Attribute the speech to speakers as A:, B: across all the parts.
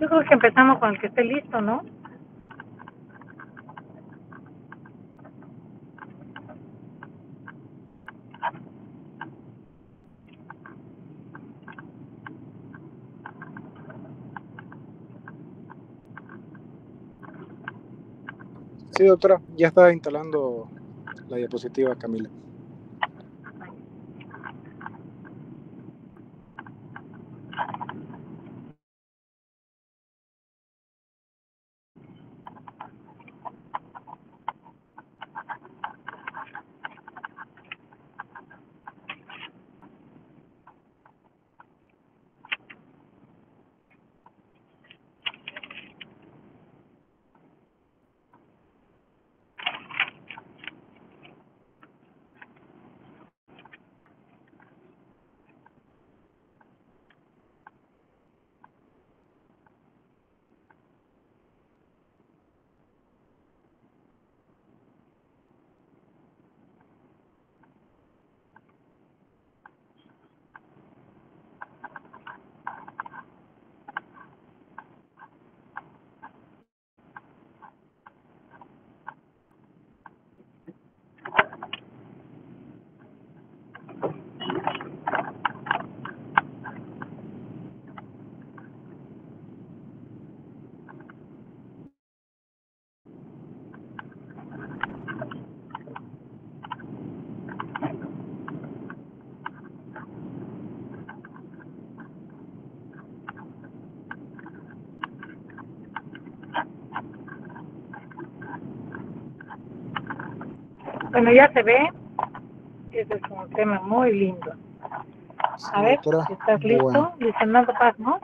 A: Yo creo que empezamos con el que esté listo, ¿no?
B: Sí, doctora, ya está instalando la diapositiva, Camila.
A: Bueno, ya se ve. Ese es un tema muy lindo.
B: Sí,
A: A ver,
B: doctora.
A: ¿estás listo?
B: Bueno.
A: Luis Fernando Paz, ¿no?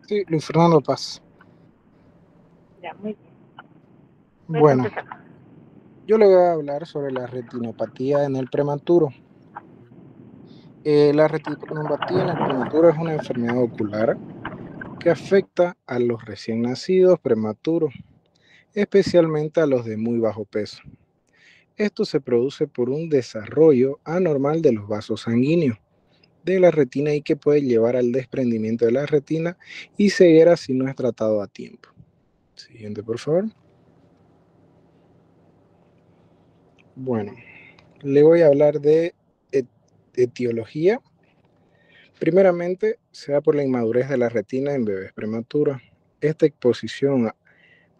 B: Sí, Luis Fernando Paz.
A: Ya, muy bien.
B: Bueno, yo le voy a hablar sobre la retinopatía en el prematuro. La retinopatía en el prematuro es una enfermedad ocular que afecta a los recién nacidos prematuros, especialmente a los de muy bajo peso. Esto se produce por un desarrollo anormal de los vasos sanguíneos de la retina y que puede llevar al desprendimiento de la retina y ceguera si no es tratado a tiempo. Siguiente, por favor. Bueno, le voy a hablar de etiología. Primeramente, se da por la inmadurez de la retina en bebés prematuros. Esta exposición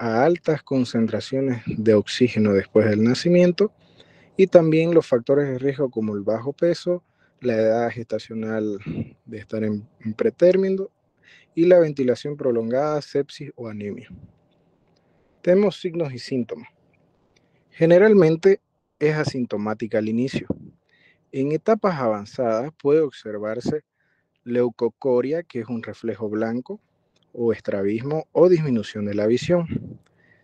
B: a altas concentraciones de oxígeno después del nacimiento y también los factores de riesgo como el bajo peso, la edad gestacional de estar en pretérmino y la ventilación prolongada, sepsis o anemia. Tenemos signos y síntomas. Generalmente es asintomática al inicio. En etapas avanzadas puede observarse leucocoria, que es un reflejo blanco, o estrabismo o disminución de la visión.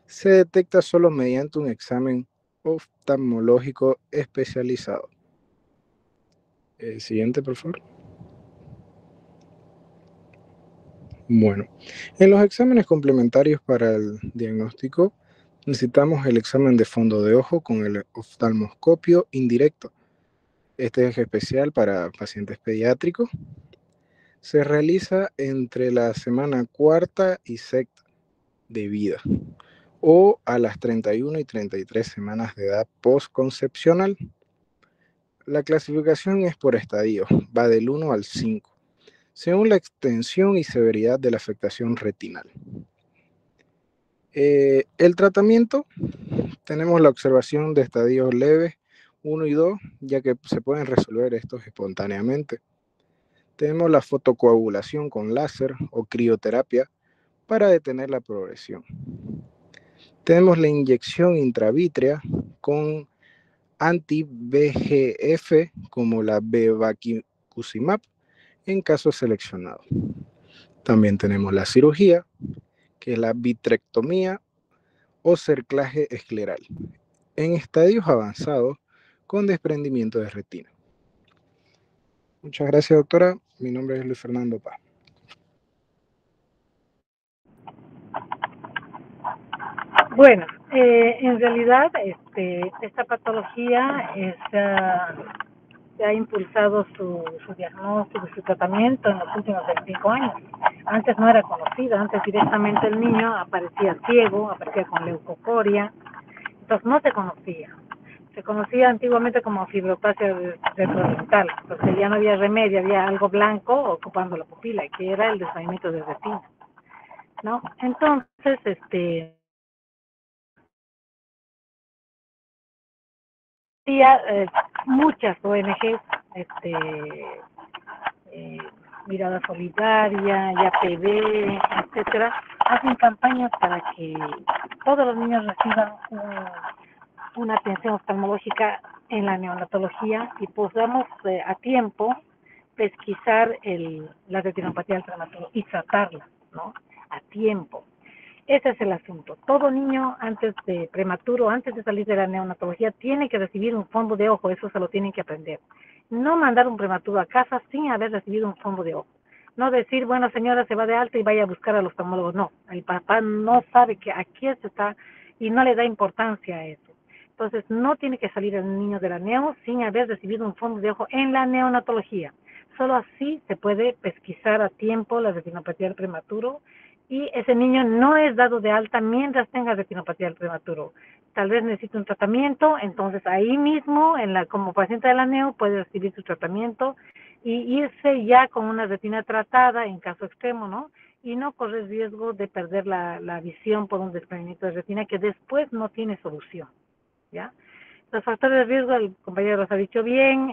B: Se detecta solo mediante un examen oftalmológico especializado. Siguiente, por favor. Bueno, en los exámenes complementarios para el diagnóstico necesitamos el examen de fondo de ojo con el oftalmoscopio indirecto. Este es especial para pacientes pediátricos. Se realiza entre la semana cuarta y sexta de vida o a las 31 y 33 semanas de edad postconcepcional. La clasificación es por estadios, va del 1 al 5, según la extensión y severidad de la afectación retinal. El tratamiento, tenemos la observación de estadios leves 1 y 2, ya que se pueden resolver estos espontáneamente. Tenemos la fotocoagulación con láser o crioterapia para detener la progresión. Tenemos la inyección intravítrea con anti-VEGF como la bevacizumab en casos seleccionados. También tenemos la cirugía, que es la vitrectomía o cerclaje escleral, en estadios avanzados con desprendimiento de retina. Muchas gracias, doctora. Mi nombre es Luis Fernando Paz.
A: Bueno, en realidad esta patología se ha impulsado su diagnóstico, su tratamiento en los últimos 25 años. Antes no era conocida, antes directamente el niño aparecía ciego, aparecía con leucocoria, entonces no se conocía. Se conocía antiguamente como fibroplasia retrodental, porque ya no había remedio, había algo blanco ocupando la pupila, que era el desvanecimiento de retina, ¿no? Entonces, muchas ONGs, eh, Mirada Solidaria, YAPD, etcétera, hacen campañas para que todos los niños reciban una atención oftalmológica en la neonatología y podamos a tiempo pesquisar la retinopatía del prematuro y tratarla, ¿no? A tiempo. Ese es el asunto. Todo niño antes de prematuro, antes de salir de la neonatología, tiene que recibir un fondo de ojo, eso se lo tienen que aprender. No mandar un prematuro a casa sin haber recibido un fondo de ojo. No decir, bueno, señora, se va de alta y vaya a buscar al oftalmólogo. No, el papá no sabe que aquí está y no le da importancia a eso. Entonces, no tiene que salir el niño de la neo sin haber recibido un fondo de ojo en la neonatología. Solo así se puede pesquisar a tiempo la retinopatía del prematuro y ese niño no es dado de alta mientras tenga retinopatía del prematuro. Tal vez necesite un tratamiento, entonces ahí mismo, como paciente de la neo, puede recibir su tratamiento y irse ya con una retina tratada en caso extremo, ¿no? Y no correr riesgo de perder la visión por un desprendimiento de retina que después no tiene solución, ¿ya? Los factores de riesgo, el compañero los ha dicho bien,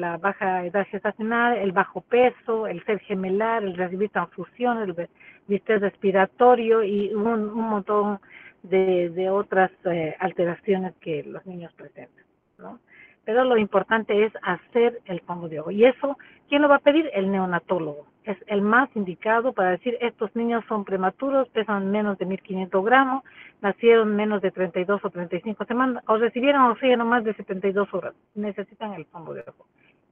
A: la baja edad gestacional, el bajo peso, el ser gemelar, el recibir transfusión, el distrés respiratorio y un montón de otras alteraciones que los niños presentan, ¿no? Pero lo importante es hacer el fondo de ojo. Y eso, ¿quién lo va a pedir? El neonatólogo. Es el más indicado para decir, estos niños son prematuros, pesan menos de 1.500 gramos, nacieron menos de 32 o 35 semanas, o recibieron oxígeno más de 72 horas, necesitan el fondo de ojo.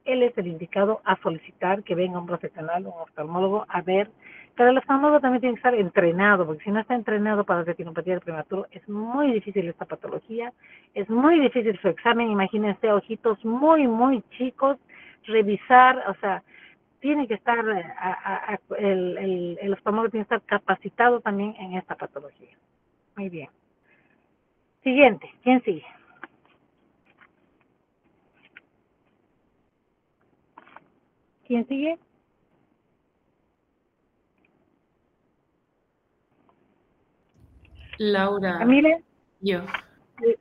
A: Él es el indicado a solicitar que venga un profesional, un oftalmólogo, a ver, pero el oftalmólogo también tiene que estar entrenado, porque si no está entrenado para retinopatía del prematuro, es muy difícil esta patología, es muy difícil su examen, imagínense, ojitos muy, muy chicos, revisar, o sea, tiene que estar, el oftalmólogo tiene que estar capacitado también en esta patología. Muy bien. Siguiente, ¿quién sigue? ¿Quién sigue?
C: Laura.
A: ¿Camile?
C: Yo.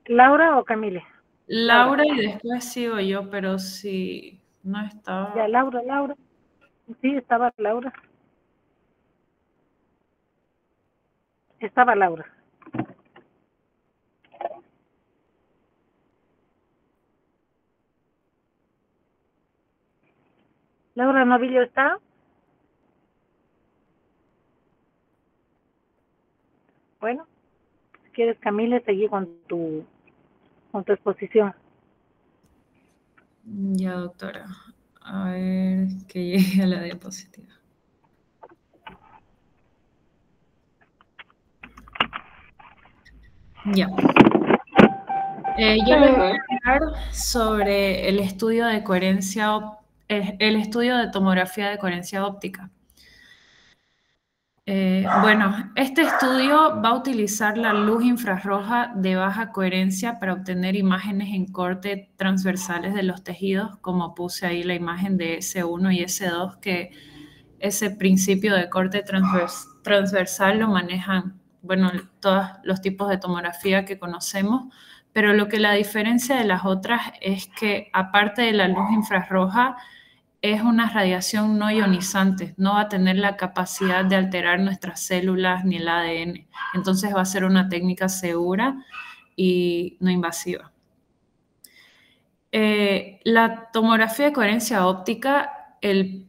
A: ¿Laura o Camile?
C: Laura y después sigo yo, pero si no estaba.
A: Ya, Laura. Sí, estaba Laura. Estaba Laura. ¿Laura Novillo está? Bueno, si quieres, Camile, seguí con tu exposición.
C: Ya, doctora. A ver, que llegue a la diapositiva. Ya. Yo les voy a hablar sobre el estudio de coherencia, el estudio de tomografía de coherencia óptica. Bueno, este estudio va a utilizar la luz infrarroja de baja coherencia para obtener imágenes en corte transversales de los tejidos, como puse ahí la imagen de S1 y S2, que ese principio de corte transversal lo manejan, bueno, todos los tipos de tomografía que conocemos, pero lo que la diferencia de las otras es que aparte de la luz infrarroja, es una radiación no ionizante, no va a tener la capacidad de alterar nuestras células ni el ADN. Entonces va a ser una técnica segura y no invasiva. La tomografía de coherencia óptica, el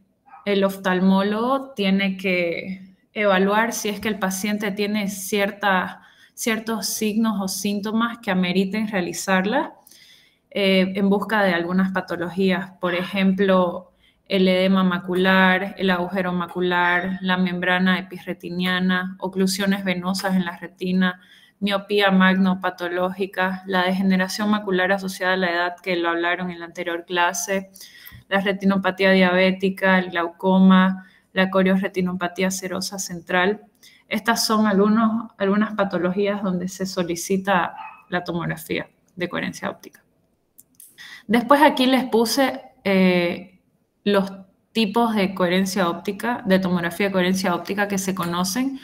C: oftalmólogo tiene que evaluar si es que el paciente tiene ciertos signos o síntomas que ameriten realizarla en busca de algunas patologías. Por ejemplo, el edema macular, el agujero macular, la membrana epirretiniana, oclusiones venosas en la retina, miopía magnopatológica, la degeneración macular asociada a la edad, que lo hablaron en la anterior clase, la retinopatía diabética, el glaucoma, la corioretinopatía serosa central. Estas son algunas patologías donde se solicita la tomografía de coherencia óptica. Después aquí les puse los tipos de coherencia óptica, de tomografía de coherencia óptica que se conocen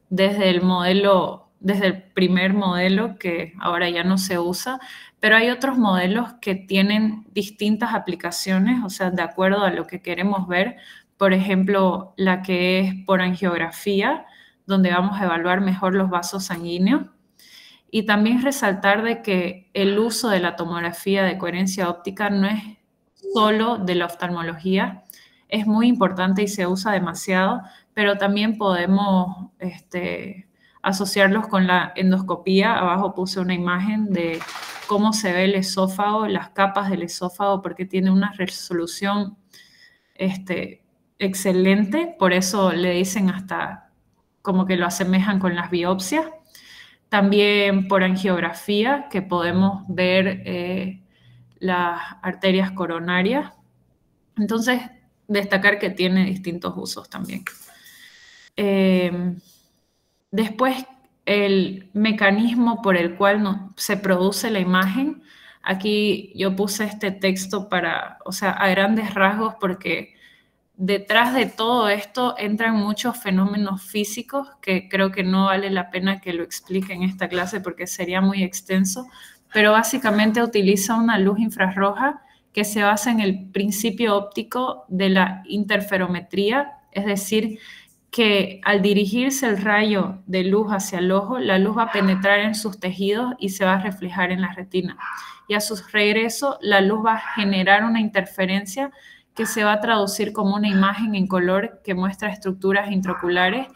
C: desde el primer modelo que ahora ya no se usa, pero hay otros modelos que tienen distintas aplicaciones, o sea, de acuerdo a lo que queremos ver. Por ejemplo, la que es por angiografía, donde vamos a evaluar mejor los vasos sanguíneos. Y también resaltar de que el uso de la tomografía de coherencia óptica no es solo de la oftalmología, es muy importante y se usa demasiado, pero también podemos asociarlos con la endoscopía. Abajo puse una imagen de cómo se ve el esófago, las capas del esófago, porque tiene una resolución excelente, por eso le dicen hasta como que lo asemejan con las biopsias. También por angiografía, que podemos ver las arterias coronarias. Entonces, destacar que tiene distintos usos también. Después, el mecanismo por el cual se produce la imagen. Aquí yo puse este texto a grandes rasgos, porque detrás de todo esto entran muchos fenómenos físicos que creo que no vale la pena que lo explique en esta clase porque sería muy extenso, pero básicamente utiliza una luz infrarroja que se basa en el principio óptico de la interferometría, es decir, que al dirigirse el rayo de luz hacia el ojo, la luz va a penetrar en sus tejidos y se va a reflejar en la retina. Y a su regreso, la luz va a generar una interferencia que se va a traducir como una imagen en color que muestra estructuras intraoculares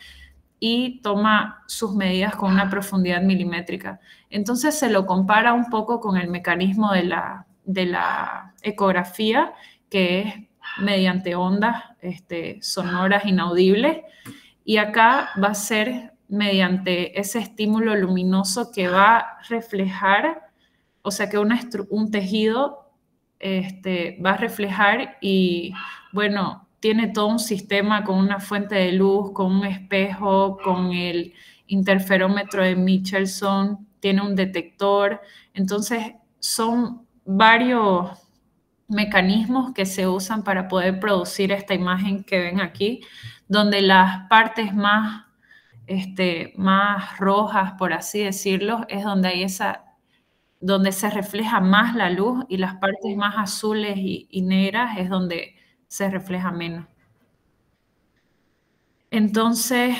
C: y toma sus medidas con una profundidad milimétrica. Entonces se lo compara un poco con el mecanismo de la ecografía, que es mediante ondas sonoras inaudibles, y acá va a ser mediante ese estímulo luminoso que va a reflejar, o sea que un tejido va a reflejar y, bueno, tiene todo un sistema con una fuente de luz, con un espejo, con el interferómetro de Michelson, tiene un detector. Entonces, son varios mecanismos que se usan para poder producir esta imagen que ven aquí, donde las partes más rojas, por así decirlo, es donde hay donde se refleja más la luz, y las partes más azules y negras es donde se refleja menos. Entonces,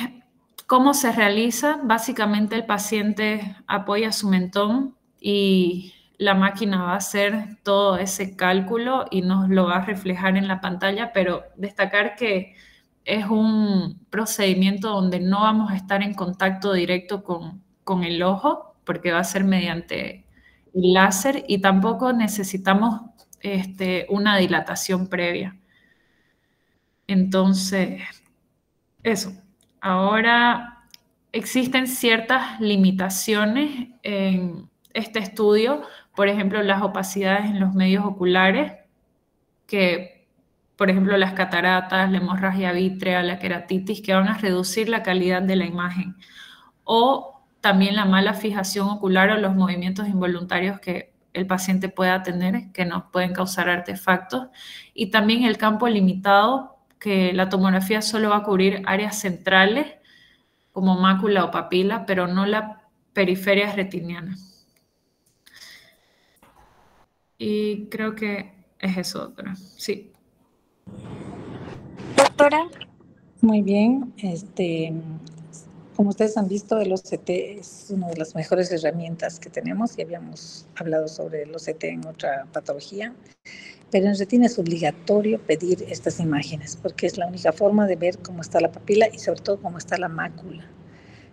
C: ¿cómo se realiza? Básicamente el paciente apoya su mentón y la máquina va a hacer todo ese cálculo y nos lo va a reflejar en la pantalla, pero destacar que es un procedimiento donde no vamos a estar en contacto directo con el ojo, porque va a ser mediante el láser, y tampoco necesitamos una dilatación previa. Entonces, eso. Ahora, existen ciertas limitaciones en este estudio por ejemplo, las opacidades en los medios oculares, que, por ejemplo, las cataratas, la hemorragia vítrea, la queratitis, que van a reducir la calidad de la imagen. O también la mala fijación ocular o los movimientos involuntarios que el paciente pueda tener, que nos pueden causar artefactos. Y también el campo limitado, que la tomografía solo va a cubrir áreas centrales, como mácula o papila, pero no la periferia retiniana. Y creo que es eso, doctora. Sí.
D: Doctora.
A: Muy bien. Como ustedes han visto, el OCT es una de las mejores herramientas que tenemos y habíamos hablado sobre el OCT en otra patología, pero en retina es obligatorio pedir estas imágenes porque es la única forma de ver cómo está la papila y sobre todo cómo está la mácula.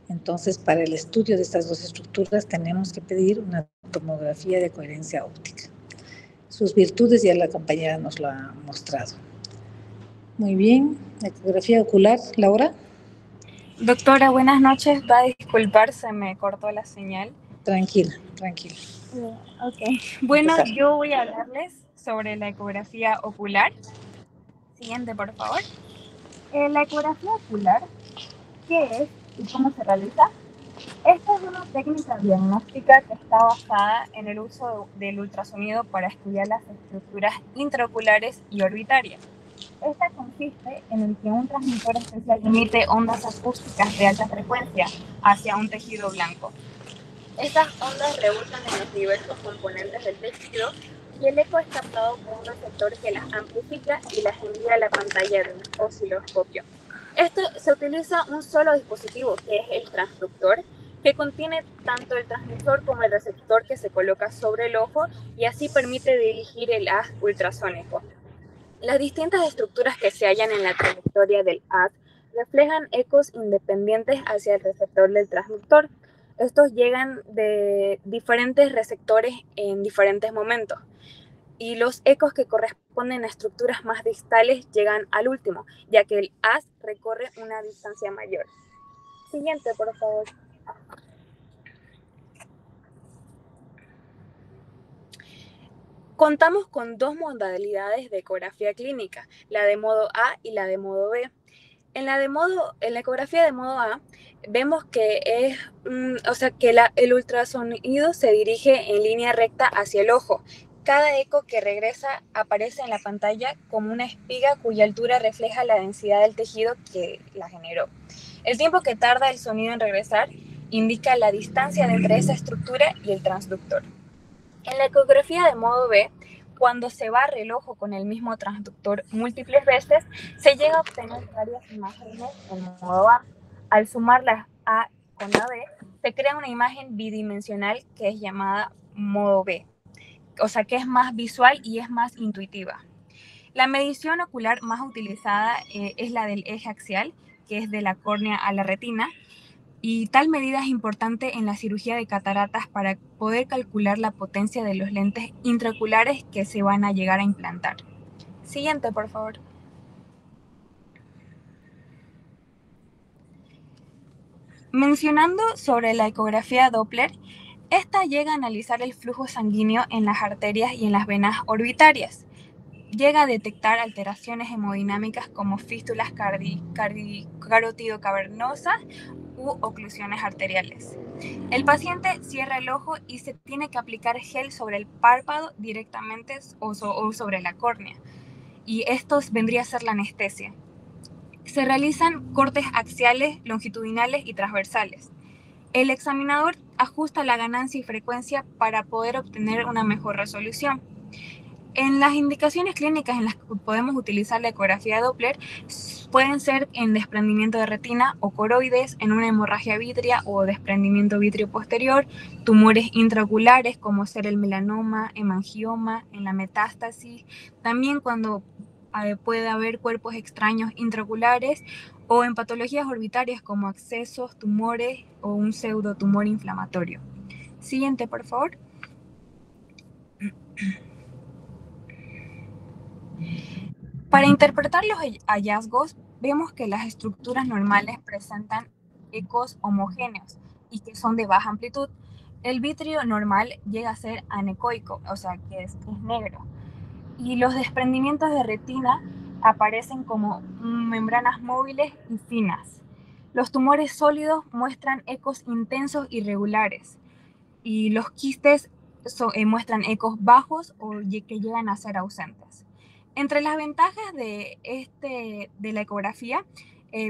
A: Entonces, para el estudio de estas dos estructuras tenemos que pedir una tomografía de coherencia óptica. Sus virtudes ya la compañera nos lo ha mostrado. Muy bien, ecografía ocular, Laura.
D: Doctora, buenas noches. Va a disculpar, se me cortó la señal.
A: Tranquila, tranquila.
D: Ok. Bueno, yo voy a hablarles sobre la ecografía ocular. Siguiente, por favor. La ecografía ocular, ¿qué es y cómo se realiza? Esta es una técnica diagnóstica que está basada en el uso del ultrasonido para estudiar las estructuras intraoculares y orbitarias. Esta consiste en el que un transmisor especial emite ondas acústicas de alta frecuencia hacia un tejido blanco. Estas ondas rebotan en los diversos componentes del tejido y el eco es captado por un receptor que las amplifica y las envía a la pantalla de un osciloscopio. Esto se utiliza un solo dispositivo, que es el transductor, que contiene tanto el transmisor como el receptor que se coloca sobre el ojo y así permite dirigir el haz ultrasónico. Las distintas estructuras que se hallan en la trayectoria del haz reflejan ecos independientes hacia el receptor del transductor. Estos llegan de diferentes receptores en diferentes momentos. Y los ecos que corresponden a estructuras más distales llegan al último, ya que el haz recorre una distancia mayor. Siguiente, por favor. Contamos con dos modalidades de ecografía clínica, la de modo A y la de modo B. En la ecografía de modo A vemos que el ultrasonido se dirige en línea recta hacia el ojo. Cada eco que regresa aparece en la pantalla como una espiga cuya altura refleja la densidad del tejido que la generó. El tiempo que tarda el sonido en regresar indica la distancia entre esa estructura y el transductor. En la ecografía de modo B, cuando se barre el ojo con el mismo transductor múltiples veces, se llega a obtener varias imágenes en modo A. Al sumar las A con la B, se crea una imagen bidimensional que es llamada modo B, o sea que es más visual y es más intuitiva. La medición ocular más utilizada es la del eje axial, que es de la córnea a la retina, y tal medida es importante en la cirugía de cataratas para poder calcular la potencia de los lentes intraoculares que se van a llegar a implantar. Siguiente, por favor. Mencionando sobre la ecografía Doppler, esta llega a analizar el flujo sanguíneo en las arterias y en las venas orbitarias. Llega a detectar alteraciones hemodinámicas como fístulas carotido-cavernosas u oclusiones arteriales. El paciente cierra el ojo y se tiene que aplicar gel sobre el párpado directamente o sobre la córnea. Y esto vendría a ser la anestesia. Se realizan cortes axiales, longitudinales y transversales. El examinador ajusta la ganancia y frecuencia para poder obtener una mejor resolución. En las indicaciones clínicas en las que podemos utilizar la ecografía Doppler pueden ser en desprendimiento de retina o coroides, en una hemorragia vítrea o desprendimiento vítreo posterior, tumores intraoculares como ser el melanoma, hemangioma, en la metástasis, también cuando puede haber cuerpos extraños intraoculares o en patologías orbitarias como abscesos, tumores o un pseudotumor inflamatorio. Siguiente, por favor. Para interpretar los hallazgos, vemos que las estructuras normales presentan ecos homogéneos y que son de baja amplitud, El vitrio normal llega a ser anecoico, o sea que es negro. Y los desprendimientos de retina aparecen como membranas móviles y finas. Los tumores sólidos muestran ecos intensos y regulares, y los quistes muestran ecos bajos o que llegan a ser ausentes. Entre las ventajas de la ecografía,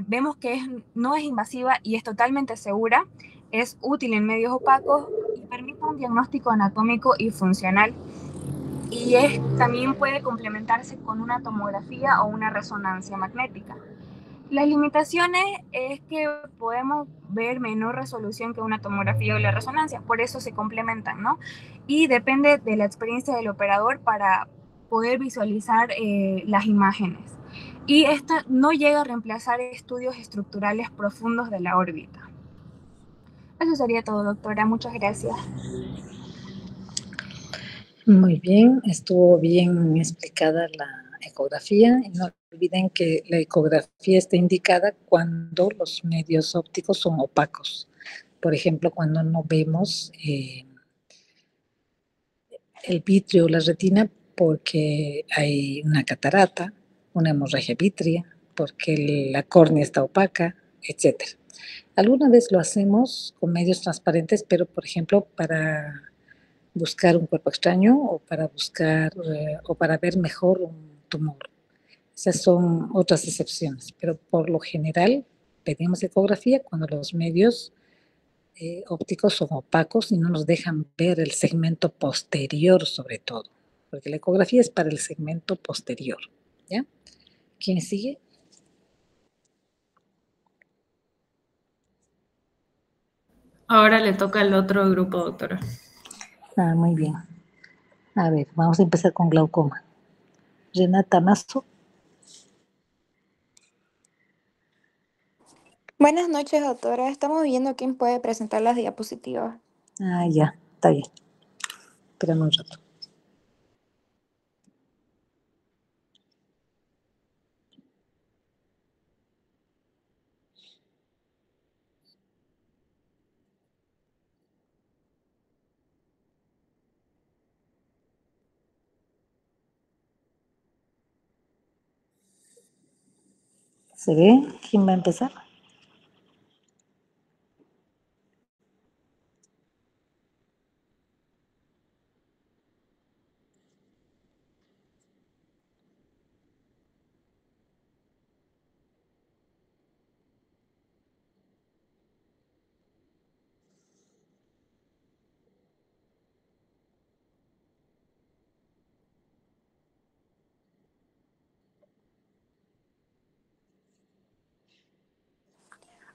D: vemos que no es invasiva y es totalmente segura, es útil en medios opacos y permite un diagnóstico anatómico y funcional. Y también puede complementarse con una tomografía o una resonancia magnética. Las limitaciones es que podemos ver menor resolución que una tomografía o la resonancia, por eso se complementan, ¿no? Y depende de la experiencia del operador para poder visualizar las imágenes. Y esto no llega a reemplazar estudios estructurales profundos de la órbita. Eso sería todo, doctora. Muchas gracias.
A: Muy bien, estuvo bien explicada la ecografía. Y no olviden que la ecografía está indicada cuando los medios ópticos son opacos. Por ejemplo, cuando no vemos el vitrio o la retina porque hay una catarata, una hemorragia vitrea, porque la córnea está opaca, etc. Alguna vez lo hacemos con medios transparentes, pero por ejemplo para buscar un cuerpo extraño o para buscar o para ver mejor un tumor. Esas son otras excepciones, pero por lo general pedimos ecografía cuando los medios ópticos son opacos y no nos dejan ver el segmento posterior sobre todo, porque la ecografía es para el segmento posterior. ¿Ya? ¿Quién sigue?
C: Ahora le toca al otro grupo, doctora.
A: Ah, muy bien. A ver, vamos a empezar con glaucoma. Renata Mazo.
E: Buenas noches, doctora. Estamos viendo quién puede presentar las diapositivas.
A: Ah, ya, está bien. Espérame un rato. ¿Se ve? ¿Quién va a empezar?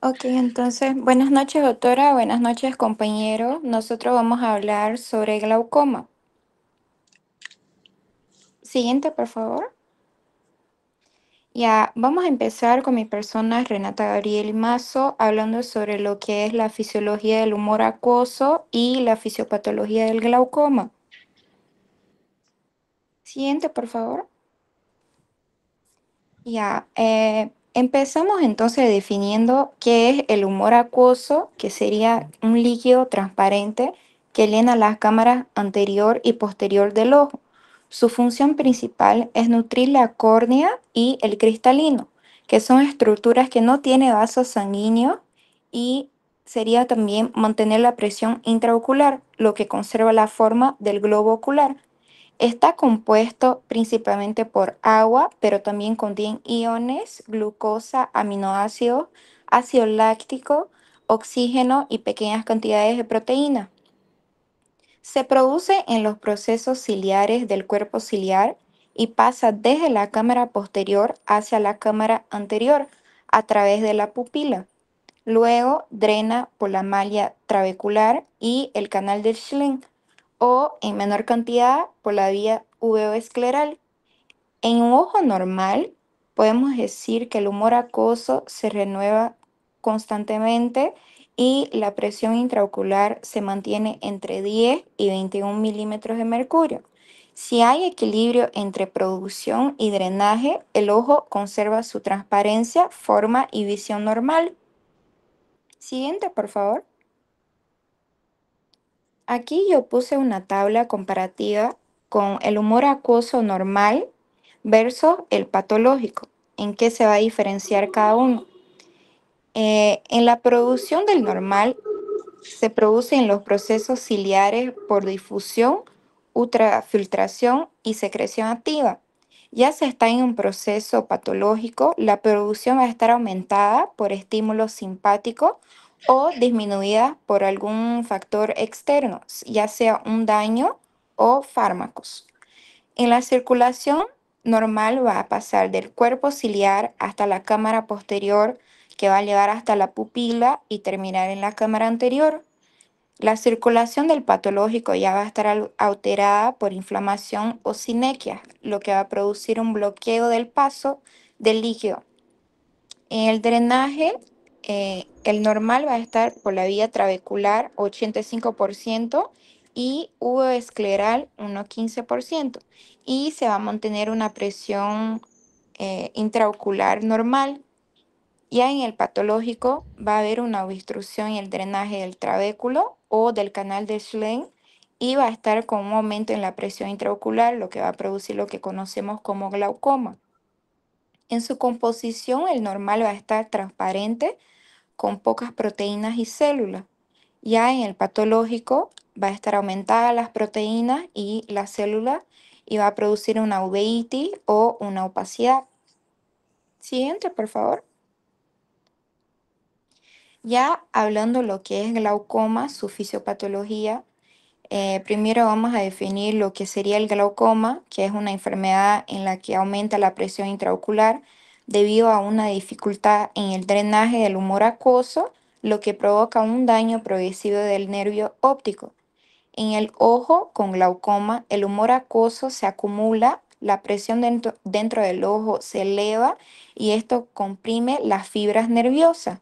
E: Ok, entonces, buenas noches, doctora. Buenas noches, compañero. Nosotros vamos a hablar sobre glaucoma. Siguiente, por favor. Ya, vamos a empezar con mi persona, Renata Gabriel Mazo, hablando sobre lo que es la fisiología del humor acuoso y la fisiopatología del glaucoma. Siguiente, por favor. Ya, empezamos entonces definiendo qué es el humor acuoso, que sería un líquido transparente que llena las cámaras anterior y posterior del ojo. Su función principal es nutrir la córnea y el cristalino, que son estructuras que no tienen vasos sanguíneos, y sería también mantener la presión intraocular, lo que conserva la forma del globo ocular. Está compuesto principalmente por agua, pero también contiene iones, glucosa, aminoácidos, ácido láctico, oxígeno y pequeñas cantidades de proteína. Se produce en los procesos ciliares del cuerpo ciliar y pasa desde la cámara posterior hacia la cámara anterior a través de la pupila. Luego drena por la malla trabecular y el canal de Schlenk, o en menor cantidad por la vía uveoescleral. En un ojo normal, podemos decir que el humor acuoso se renueva constantemente y la presión intraocular se mantiene entre 10 y 21 milímetros de mercurio. Si hay equilibrio entre producción y drenaje, el ojo conserva su transparencia, forma y visión normal. Siguiente, por favor. Aquí yo puse una tabla comparativa con el humor acuoso normal versus el patológico. ¿En qué se va a diferenciar cada uno? En la producción del normal se producen los procesos ciliares por difusión, ultrafiltración y secreción activa. Ya si está en un proceso patológico, la producción va a estar aumentada por estímulos simpáticos o disminuida por algún factor externo, ya sea un daño o fármacos. En la circulación normal va a pasar del cuerpo ciliar hasta la cámara posterior, que va a llegar hasta la pupila y terminar en la cámara anterior. La circulación del patológico ya va a estar alterada por inflamación o sinequia, lo que va a producir un bloqueo del paso del líquido. En el drenaje, el normal va a estar por la vía trabecular 85% y uveoescleral 1,15%, y se va a mantener una presión intraocular normal. Ya en el patológico va a haber una obstrucción en el drenaje del trabéculo o del canal de Schlenk, y va a estar con un aumento en la presión intraocular, lo que va a producir lo que conocemos como glaucoma. En su composición, el normal va a estar transparente con pocas proteínas y células. Ya en el patológico va a estar aumentada las proteínas y las células y va a producir una uveitis o una opacidad. Siguiente, por favor. Ya hablando lo que es glaucoma, su fisiopatología, primero vamos a definir lo que sería el glaucoma, que es una enfermedad en la que aumenta la presión intraocular debido a una dificultad en el drenaje del humor acuoso, lo que provoca un daño progresivo del nervio óptico. En el ojo con glaucoma, el humor acuoso se acumula, la presión dentro del ojo se eleva y esto comprime las fibras nerviosas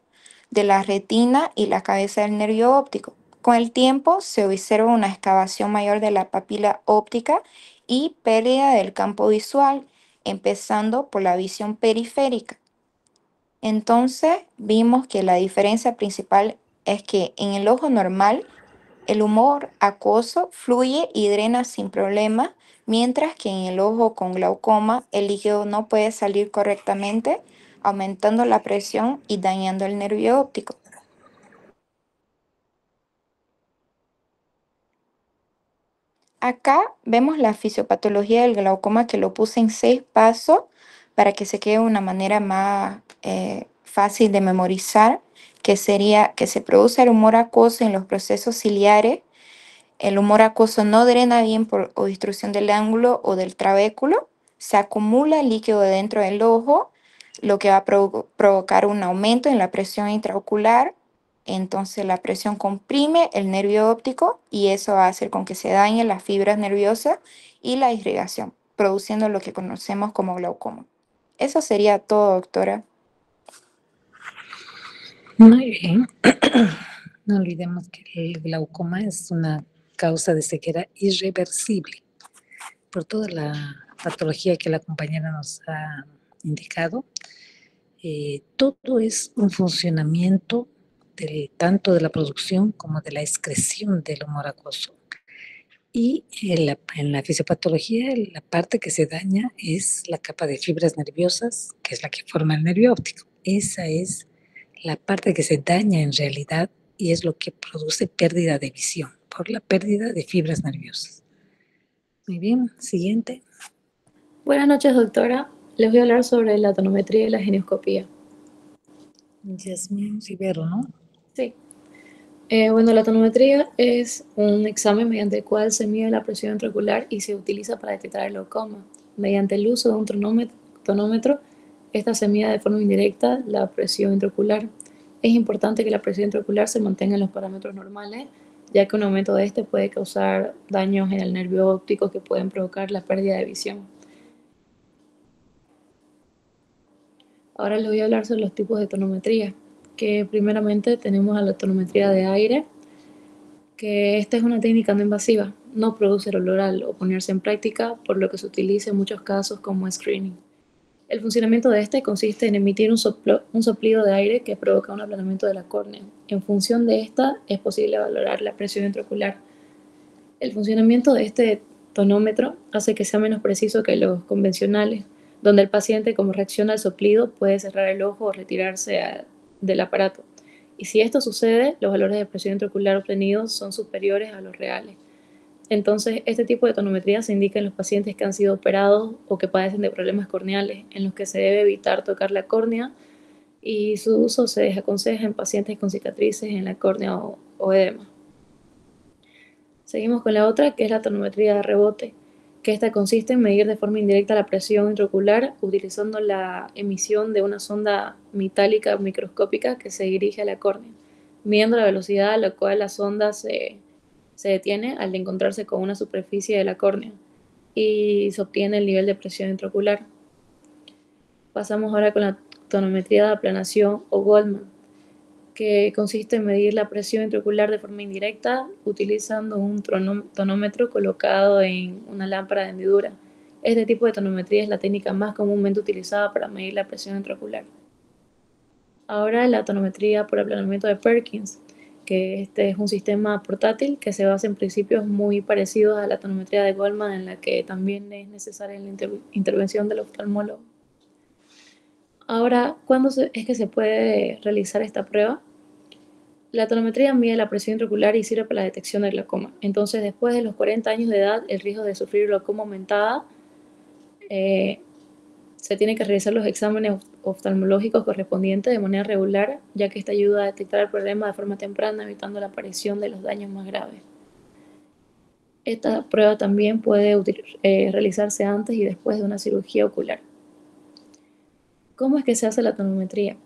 E: de la retina y la cabeza del nervio óptico. Con el tiempo se observa una excavación mayor de la papila óptica y pérdida del campo visual, empezando por la visión periférica. Entonces vimos que la diferencia principal es que en el ojo normal el humor acuoso fluye y drena sin problema, mientras que en el ojo con glaucoma el líquido no puede salir correctamente, aumentando la presión y dañando el nervio óptico. Acá vemos la fisiopatología del glaucoma, que lo puse en 6 pasos para que se quede de una manera más fácil de memorizar, que sería que se produce el humor acuoso en los procesos ciliares. El humor acuoso no drena bien por obstrucción del ángulo o del trabéculo. Se acumula líquido dentro del ojo, lo que va a provocar un aumento en la presión intraocular. Entonces la presión comprime el nervio óptico y eso va a hacer con que se dañen las fibras nerviosas y la irrigación, produciendo lo que conocemos como glaucoma. Eso sería todo, doctora.
F: Muy bien. No olvidemos que el glaucoma es una causa de ceguera irreversible. Por toda la patología que la compañera nos ha indicado, todo es un funcionamiento tanto de la producción como de la excreción del humor acuoso. Y en la fisiopatología, la parte que se daña es la capa de fibras nerviosas, que es la que forma el nervio óptico. Esa es la parte que se daña en realidad y es lo que produce pérdida de visión, por la pérdida de fibras nerviosas. Muy bien, siguiente.
C: Buenas noches, doctora. Les voy a hablar sobre la tonometría y la genioscopía.
F: Yasmín Rivero, ¿no?
C: Sí. Bueno, la tonometría es un examen mediante el cual se mide la presión intraocular y se utiliza para detectar el glaucoma. Mediante el uso de un tonómetro, esta se mide de forma indirecta la presión intraocular. Es importante que la presión intraocular se mantenga en los parámetros normales, ya que un aumento de este puede causar daños en el nervio óptico que pueden provocar la pérdida de visión. Ahora les voy a hablar sobre los tipos de tonometría, que primeramente tenemos a la tonometría de aire, que esta es una técnica no invasiva, no produce dolor al ponerse en práctica, por lo que se utiliza en muchos casos como screening. El funcionamiento de este consiste en emitir un soplido de aire que provoca un aplanamiento de la córnea. En función de esta, es posible valorar la presión intraocular.
G: El funcionamiento de este tonómetro hace que sea menos preciso que los convencionales, donde el paciente, como reacciona al soplido, puede cerrar el ojo o retirarse del aparato. Y si esto sucede, los valores de presión intraocular obtenidos son superiores a los reales. Entonces, este tipo de tonometría se indica en los pacientes que han sido operados o que padecen de problemas corneales, en los que se debe evitar tocar la córnea, y su uso se desaconseja en pacientes con cicatrices en la córnea o edema. Seguimos con la otra, que es la tonometría de rebote, que esta consiste en medir de forma indirecta la presión intraocular utilizando la emisión de una sonda metálica microscópica que se dirige a la córnea, midiendo la velocidad a la cual la sonda se detiene al encontrarse con una superficie de la córnea y se obtiene el nivel de presión intraocular. Pasamos ahora con la tonometría de aplanación o Goldman, que consiste en medir la presión intraocular de forma indirecta utilizando un tonómetro colocado en una lámpara de hendidura. Este tipo de tonometría es la técnica más comúnmente utilizada para medir la presión intraocular. Ahora la tonometría por aplanamiento de Perkins, que este es un sistema portátil que se basa en principios muy parecidos a la tonometría de Goldman, en la que también es necesaria la intervención del oftalmólogo. Ahora, ¿cuándo es que se puede realizar esta prueba? La tonometría mide la presión intraocular y sirve para la detección del glaucoma. Entonces, después de los 40 años de edad, el riesgo de sufrir glaucoma aumentada, se tiene que realizar los exámenes oftalmológicos correspondientes de manera regular, ya que esta ayuda a detectar el problema de forma temprana, evitando la aparición de los daños más graves. Esta prueba también puede realizarse antes y después de una cirugía ocular. ¿Cómo es que se hace la tonometría?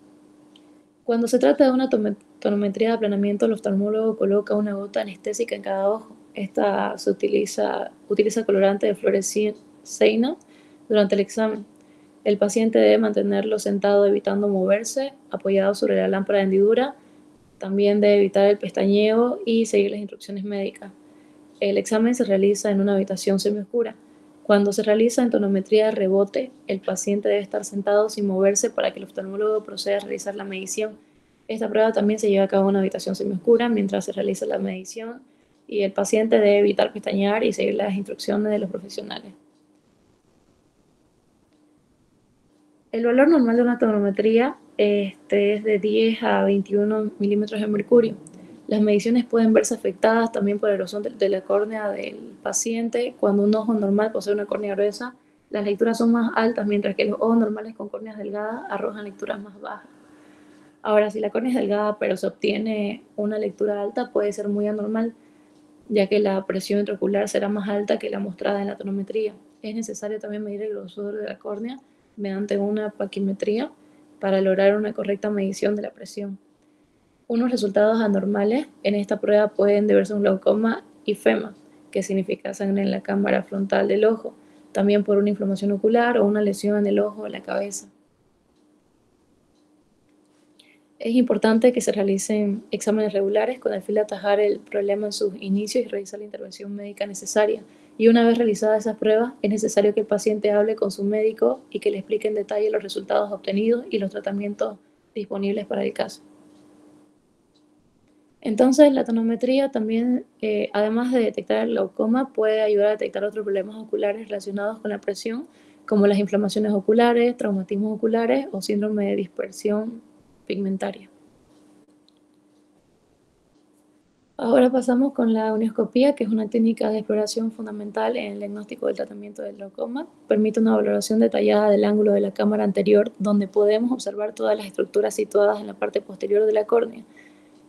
G: Cuando se trata de una tonometría de aplanamiento, el oftalmólogo coloca una gota anestésica en cada ojo. Esta se utiliza colorante de fluoresceína durante el examen. El paciente debe mantenerlo sentado evitando moverse, apoyado sobre la lámpara de hendidura. También debe evitar el pestañeo y seguir las instrucciones médicas. El examen se realiza en una habitación semioscura. Cuando se realiza en tonometría de rebote, el paciente debe estar sentado sin moverse para que el oftalmólogo proceda a realizar la medición. Esta prueba también se lleva a cabo en una habitación semioscura mientras se realiza la medición, y el paciente debe evitar pestañear y seguir las instrucciones de los profesionales. El valor normal de una tonometría es de 10 a 21 milímetros de mercurio. Las mediciones pueden verse afectadas también por el grosor de la córnea del paciente. Cuando un ojo normal posee una córnea gruesa, las lecturas son más altas, mientras que los ojos normales con córneas delgadas arrojan lecturas más bajas. Ahora, si la córnea es delgada pero se obtiene una lectura alta, puede ser muy anormal, ya que la presión intraocular será más alta que la mostrada en la tonometría. Es necesario también medir el grosor de la córnea mediante una paquimetría para lograr una correcta medición de la presión. Unos resultados anormales en esta prueba pueden deberse a un glaucoma ifema, que significa sangre en la cámara frontal del ojo, también por una inflamación ocular o una lesión en el ojo o la cabeza. Es importante que se realicen exámenes regulares con el fin de atajar el problema en sus inicios y realizar la intervención médica necesaria. Y una vez realizadas esas pruebas, es necesario que el paciente hable con su médico y que le explique en detalle los resultados obtenidos y los tratamientos disponibles para el caso. Entonces, la tonometría también, además de detectar el glaucoma, puede ayudar a detectar otros problemas oculares relacionados con la presión, como las inflamaciones oculares, traumatismos oculares o síndrome de dispersión pigmentaria. Ahora pasamos con la onioscopía, que es una técnica de exploración fundamental en el diagnóstico del tratamiento del glaucoma. Permite una valoración detallada del ángulo de la cámara anterior, donde podemos observar todas las estructuras situadas en la parte posterior de la córnea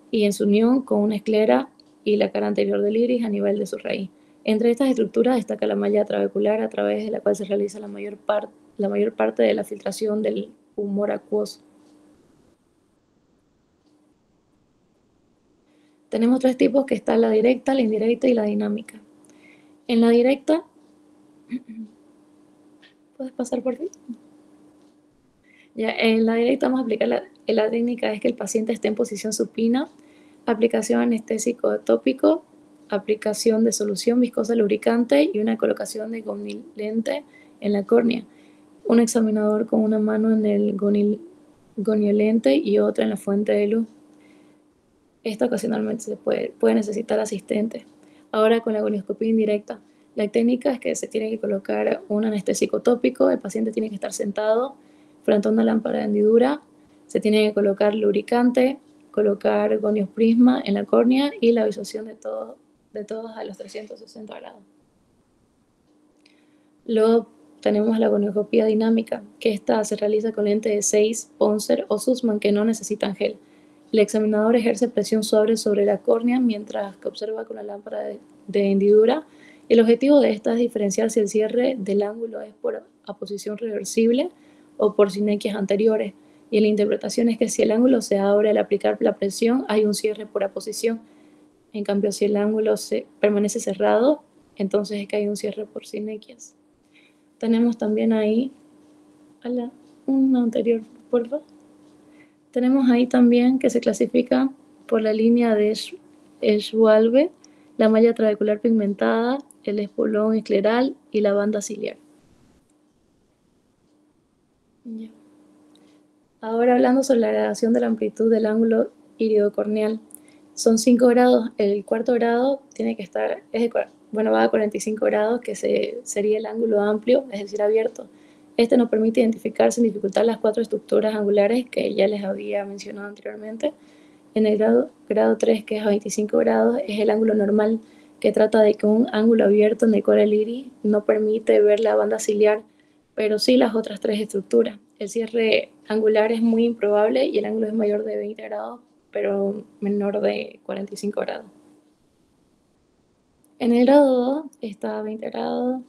G: y en su unión con una esclera y la cara anterior del iris a nivel de su raíz. Entre estas estructuras destaca la malla trabecular, a través de la cual se realiza la mayor parte de la filtración del humor acuoso. Tenemos tres tipos, que está la directa, la indirecta y la dinámica. En la directa, ¿puedes pasar por aquí? Ya, en la directa vamos a aplicar la técnica es que el paciente esté en posición supina, aplicación anestésico tópico, aplicación de solución viscosa lubricante y una colocación de goniolente en la córnea. Un examinador con una mano en el goniolente y otra en la fuente de luz. Esto ocasionalmente se puede necesitar asistente. Ahora con la gonioscopía indirecta. La técnica es que se tiene que colocar un anestésico tópico, el paciente tiene que estar sentado frente a una lámpara de hendidura, se tiene que colocar lubricante, colocar goniosprisma en la córnea y la visualización de todos a los 360 grados. Luego tenemos la gonioscopía dinámica, que esta se realiza con lente de 6, Poncer o Sussman, que no necesitan gel. El examinador ejerce presión suave sobre la córnea mientras que observa con la lámpara de hendidura. El objetivo de esta es diferenciar si el cierre del ángulo es por aposición reversible o por sinequias anteriores. Y la interpretación es que si el ángulo se abre al aplicar la presión, hay un cierre por aposición. En cambio, si el ángulo permanece cerrado, entonces es que hay un cierre por sinequias. Tenemos también ahí, una anterior, por favor. Tenemos ahí también que se clasifica por la línea de Schwalbe, la malla trabecular pigmentada, el espolón escleral y la banda ciliar. Ya. Ahora hablando sobre la gradación de la amplitud del ángulo iridocorneal. Son 5 grados, el cuarto grado tiene que estar, va a 45 grados, que sería el ángulo amplio, es decir, abierto. Este nos permite identificar sin dificultad las 4 estructuras angulares que ya les había mencionado anteriormente. En el grado 3, que es a 25 grados, es el ángulo normal, que trata de que un ángulo abierto en el cual el iris no permite ver la banda ciliar, pero sí las otras 3 estructuras. El cierre angular es muy improbable y el ángulo es mayor de 20 grados, pero menor de 45 grados. En el grado 2 está a 20 grados,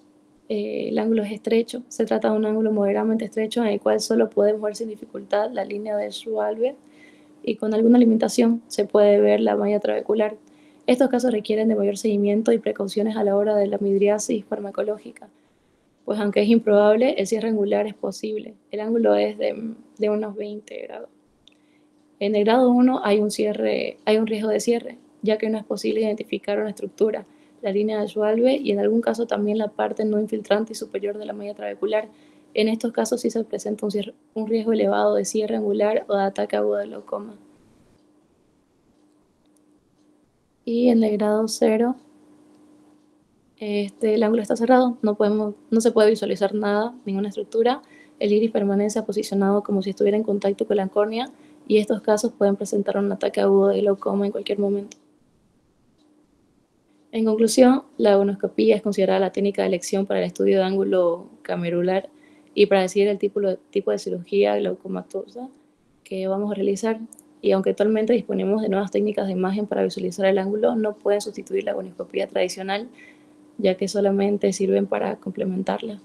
G: el ángulo es estrecho, se trata de un ángulo moderadamente estrecho en el cual solo podemos ver sin dificultad la línea de Schwalbe y con alguna limitación se puede ver la malla trabecular. Estos casos requieren de mayor seguimiento y precauciones a la hora de la midriasis farmacológica, pues aunque es improbable, el cierre angular es posible. El ángulo es de unos 20 grados. En el grado 1 hay un riesgo de cierre, ya que no es posible identificar una estructura, la línea de Schwalbe y en algún caso también la parte no infiltrante y superior de la malla trabecular. En estos casos sí se presenta un riesgo elevado de cierre angular o de ataque agudo de glaucoma. Y en el grado 0, el ángulo está cerrado, no se puede visualizar nada, ninguna estructura. El iris permanece posicionado como si estuviera en contacto con la córnea y estos casos pueden presentar un ataque agudo de glaucoma en cualquier momento. En conclusión, la gonioscopía es considerada la técnica de elección para el estudio de ángulo camerular y para decidir el tipo de cirugía glaucomatosa que vamos a realizar. Y aunque actualmente disponemos de nuevas técnicas de imagen para visualizar el ángulo, no pueden sustituir la gonioscopía tradicional, ya que solamente sirven para complementarla.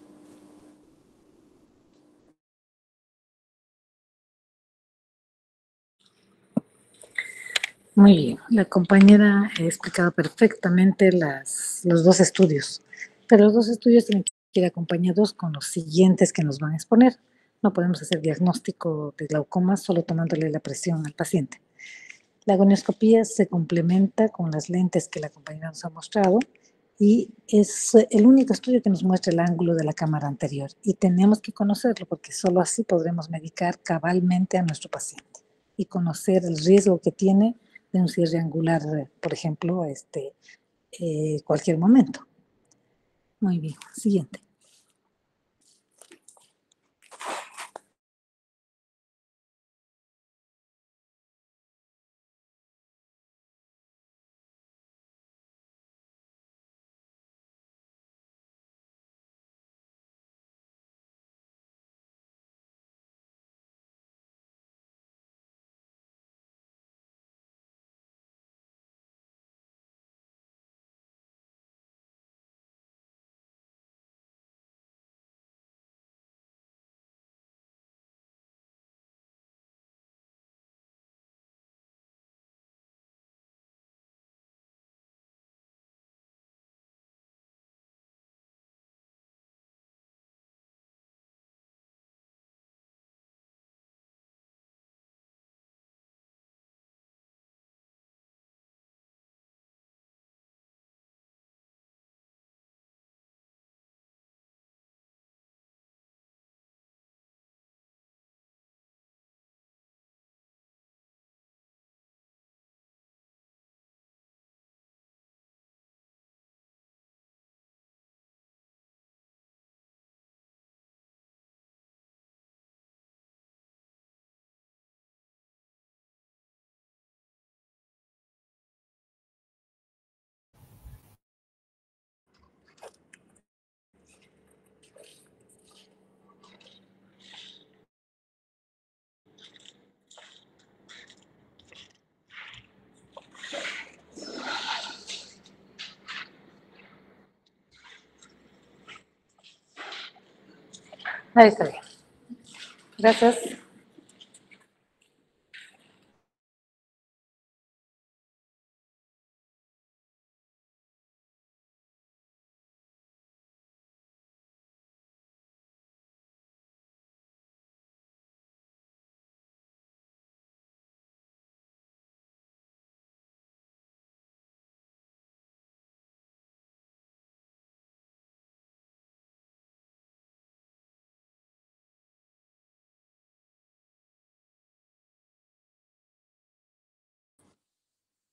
F: Muy bien, la compañera ha explicado perfectamente los dos estudios, pero los dos estudios tienen que ir acompañados con los siguientes que nos van a exponer. No podemos hacer diagnóstico de glaucoma solo tomándole la presión al paciente. La gonioscopía se complementa con las lentes que la compañera nos ha mostrado y es el único estudio que nos muestra el ángulo de la cámara anterior y tenemos que conocerlo porque solo así podremos medicar cabalmente a nuestro paciente y conocer el riesgo que tiene de un cierre angular, por ejemplo, cualquier momento. Muy bien, siguiente. Ahí está bien. Gracias.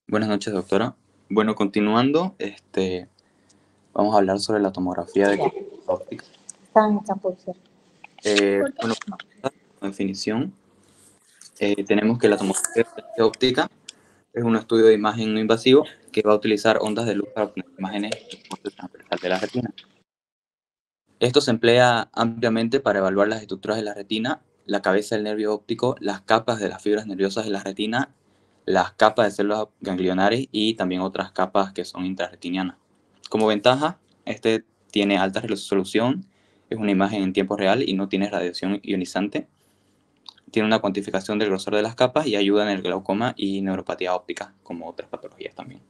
H: Buenas noches, doctora. Bueno, continuando, vamos a hablar sobre la tomografía de óptica. Bueno, como definición, tenemos que la tomografía de óptica es un estudio de imagen no invasivo que va a utilizar ondas de luz para obtener imágenes del corte transversal de la retina. Esto se emplea ampliamente para evaluar las estructuras de la retina, la cabeza del nervio óptico, las capas de las fibras nerviosas de la retina, las capas de células ganglionares y también otras capas que son intrarretinianas. Como ventaja, tiene alta resolución, es una imagen en tiempo real y no tiene radiación ionizante. Tiene una cuantificación del grosor de las capas y ayuda en el glaucoma y neuropatía óptica, como otras patologías también.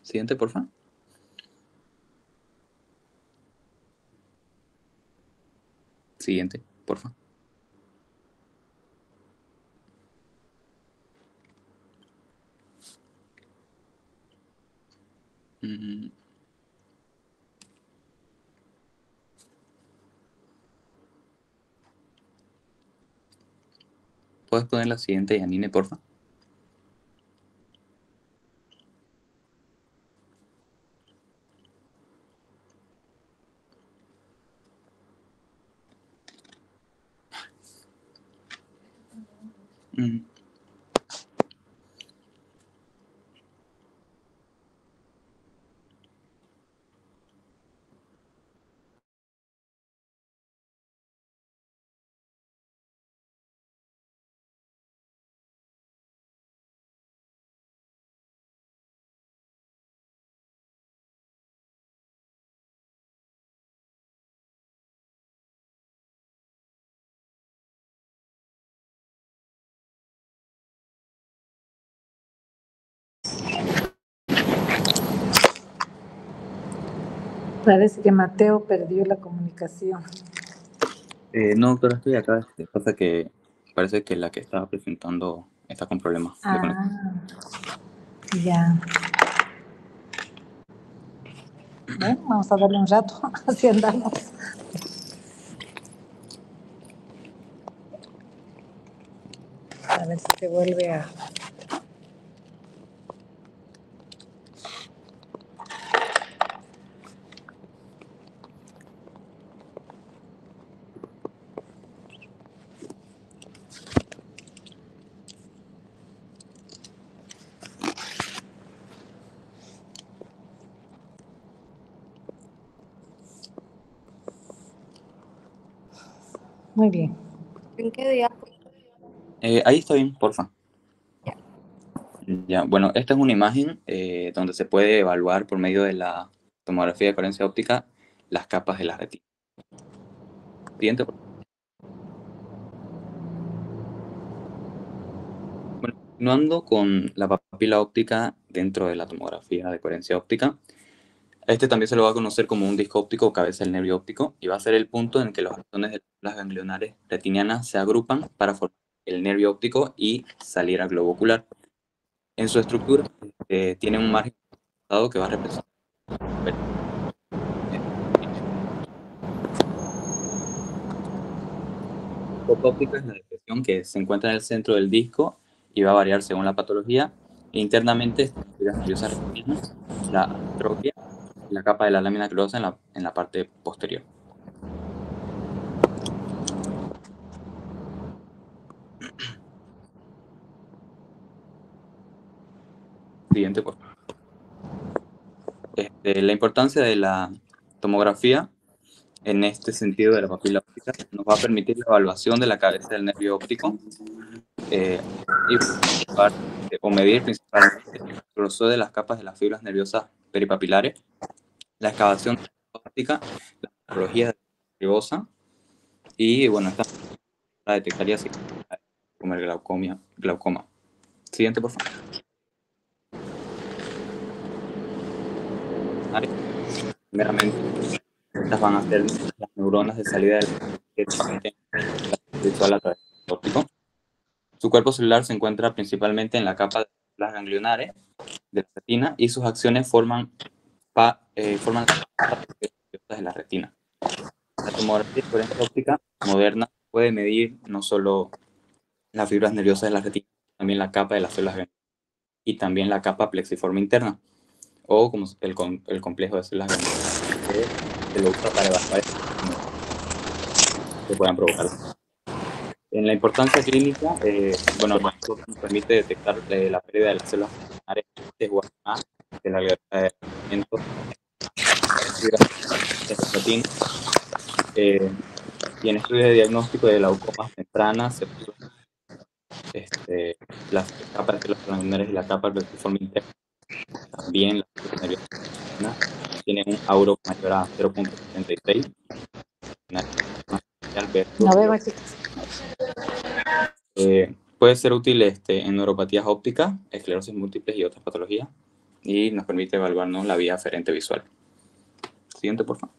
H: Siguiente, por favor. Siguiente, por favor. ¿Puedes poner la siguiente, Yanine, por favor?
F: Parece que Mateo perdió la comunicación.
H: No, doctora, estoy acá. Lo que pasa que parece que la que estaba presentando está con problemas de conexión.
F: Ya. Bueno, vamos a darle un rato, así andamos. A ver si se vuelve a... Muy bien.
G: ¿En qué día?
H: Ahí está bien, porfa. Ya, bueno, esta es una imagen donde se puede evaluar por medio de la tomografía de coherencia óptica las capas de la retina. Siguiente. Bueno, continuando con la papila óptica dentro de la tomografía de coherencia óptica, también se lo va a conocer como un disco óptico o cabeza del nervio óptico y va a ser el punto en que los axones de las ganglionares retinianas se agrupan para formar el nervio óptico y salir al globo ocular. En su estructura tiene un margen que va a representar la foco óptica es la depresión que se encuentra en el centro del disco y va a variar según la patología. E internamente están las fibras nerviosas retinianas, la atrofia y la capa de la lámina globosa en la parte posterior. Siguiente, por favor. La importancia de la tomografía en este sentido de la papila óptica nos va a permitir la evaluación de la cabeza del nervio óptico o medir principalmente el grosor de las capas de las fibras nerviosas peripapilares, la excavación óptica, la patología nerviosa. Y bueno, esta la detectaría así como el glaucoma. Siguiente, por favor. Primeramente, estas van a ser las neuronas de salida del visual a través del óptico. Su cuerpo celular se encuentra principalmente en la capa de las ganglionares de la retina y sus acciones forman las capas de la retina. La tomografía de coherencia óptica moderna puede medir no solo las fibras nerviosas de la retina, también la capa de las células ganglionares y también la capa plexiforme interna, o como el complejo de células ganglionares, que se lo usa para evaluar que puedan provocar. En la importancia clínica, bueno, nos permite detectar la pérdida de las células ganglionares de la agregamiento de retina. Y en estudios de diagnóstico de glaucomas tempranas se puso las capas de células ganglionares y la capa plexiforme interna. También las células nerviosas tienen un auro mayor a 0.76.
A: No veo, chicos.
H: Puede ser útil en neuropatías ópticas, esclerosis múltiples y otras patologías, y nos permite evaluarnos la vía aferente visual. Siguiente, por favor.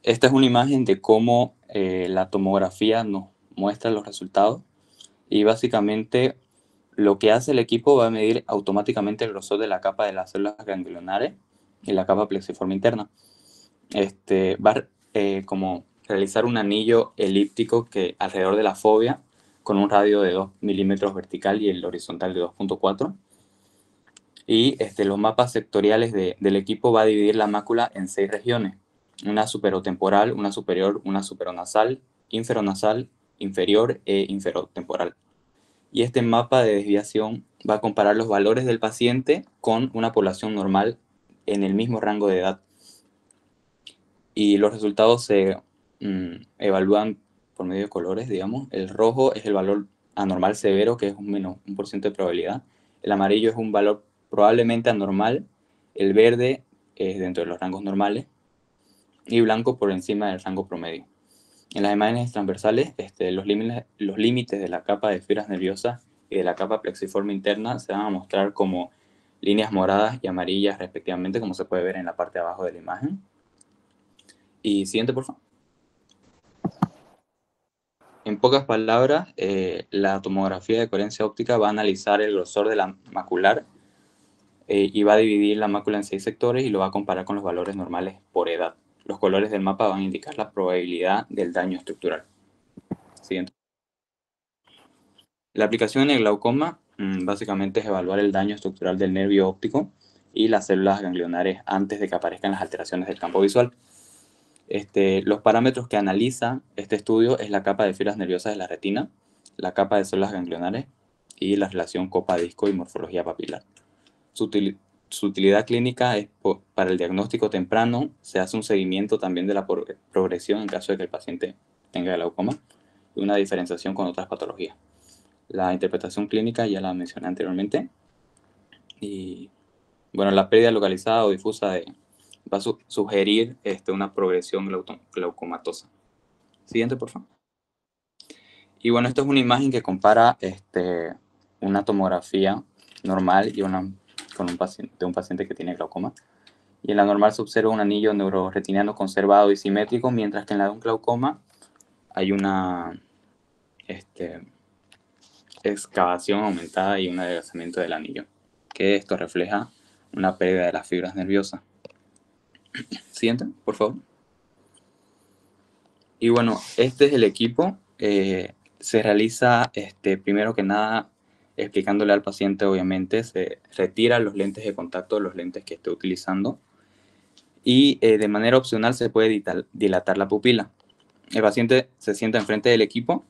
H: Esta es una imagen de cómo la tomografía nos muestra los resultados, y básicamente lo que hace el equipo va a medir automáticamente el grosor de la capa de las células ganglionares y la capa plexiforme interna. Va como realizar un anillo elíptico que alrededor de la fóvea con un radio de 2 milímetros vertical y el horizontal de 2.4. Y los mapas sectoriales del equipo va a dividir la mácula en 6 regiones: una superotemporal, una superior, una superonasal, inferonasal, inferior e inferotemporal. Y este mapa de desviación va a comparar los valores del paciente con una población normal en el mismo rango de edad. Y los resultados se evalúan por medio de colores, digamos. El rojo es el valor anormal severo, que es un menos 1% de probabilidad. El amarillo es un valor probablemente anormal. El verde es dentro de los rangos normales. Y blanco por encima del rango promedio. En las imágenes transversales, los límites de la capa de fibras nerviosas y de la capa plexiforme interna se van a mostrar como líneas moradas y amarillas respectivamente, como se puede ver en la parte de abajo de la imagen. Y siguiente, por favor. En pocas palabras, la tomografía de coherencia óptica va a analizar el grosor de la macular y va a dividir la mácula en 6 sectores y lo va a comparar con los valores normales por edad. Los colores del mapa van a indicar la probabilidad del daño estructural. Siguiente. La aplicación en el glaucoma básicamente es evaluar el daño estructural del nervio óptico y las células ganglionares antes de que aparezcan las alteraciones del campo visual. Los parámetros que analiza este estudio es la capa de fibras nerviosas de la retina, la capa de células ganglionares y la relación copa-disco y morfología papilar. Su utilidad clínica es para el diagnóstico temprano. Se hace un seguimiento también de la progresión en caso de que el paciente tenga glaucoma y una diferenciación con otras patologías. La interpretación clínica ya la mencioné anteriormente. Y bueno, la pérdida localizada o difusa va a sugerir una progresión glaucomatosa. Siguiente, por favor. Y bueno, esto es una imagen que compara una tomografía normal y con un paciente que tiene glaucoma. Y en la normal se observa un anillo neuroretiniano conservado y simétrico, mientras que en la de un glaucoma hay una excavación aumentada y un adelgazamiento del anillo, que esto refleja una pérdida de las fibras nerviosas. Siguiente, por favor. Y bueno, este es el equipo. Se realiza, primero que nada, explicándole al paciente, obviamente, se retira los lentes de contacto, los lentes que esté utilizando, y de manera opcional se puede dilatar la pupila. El paciente se sienta enfrente del equipo,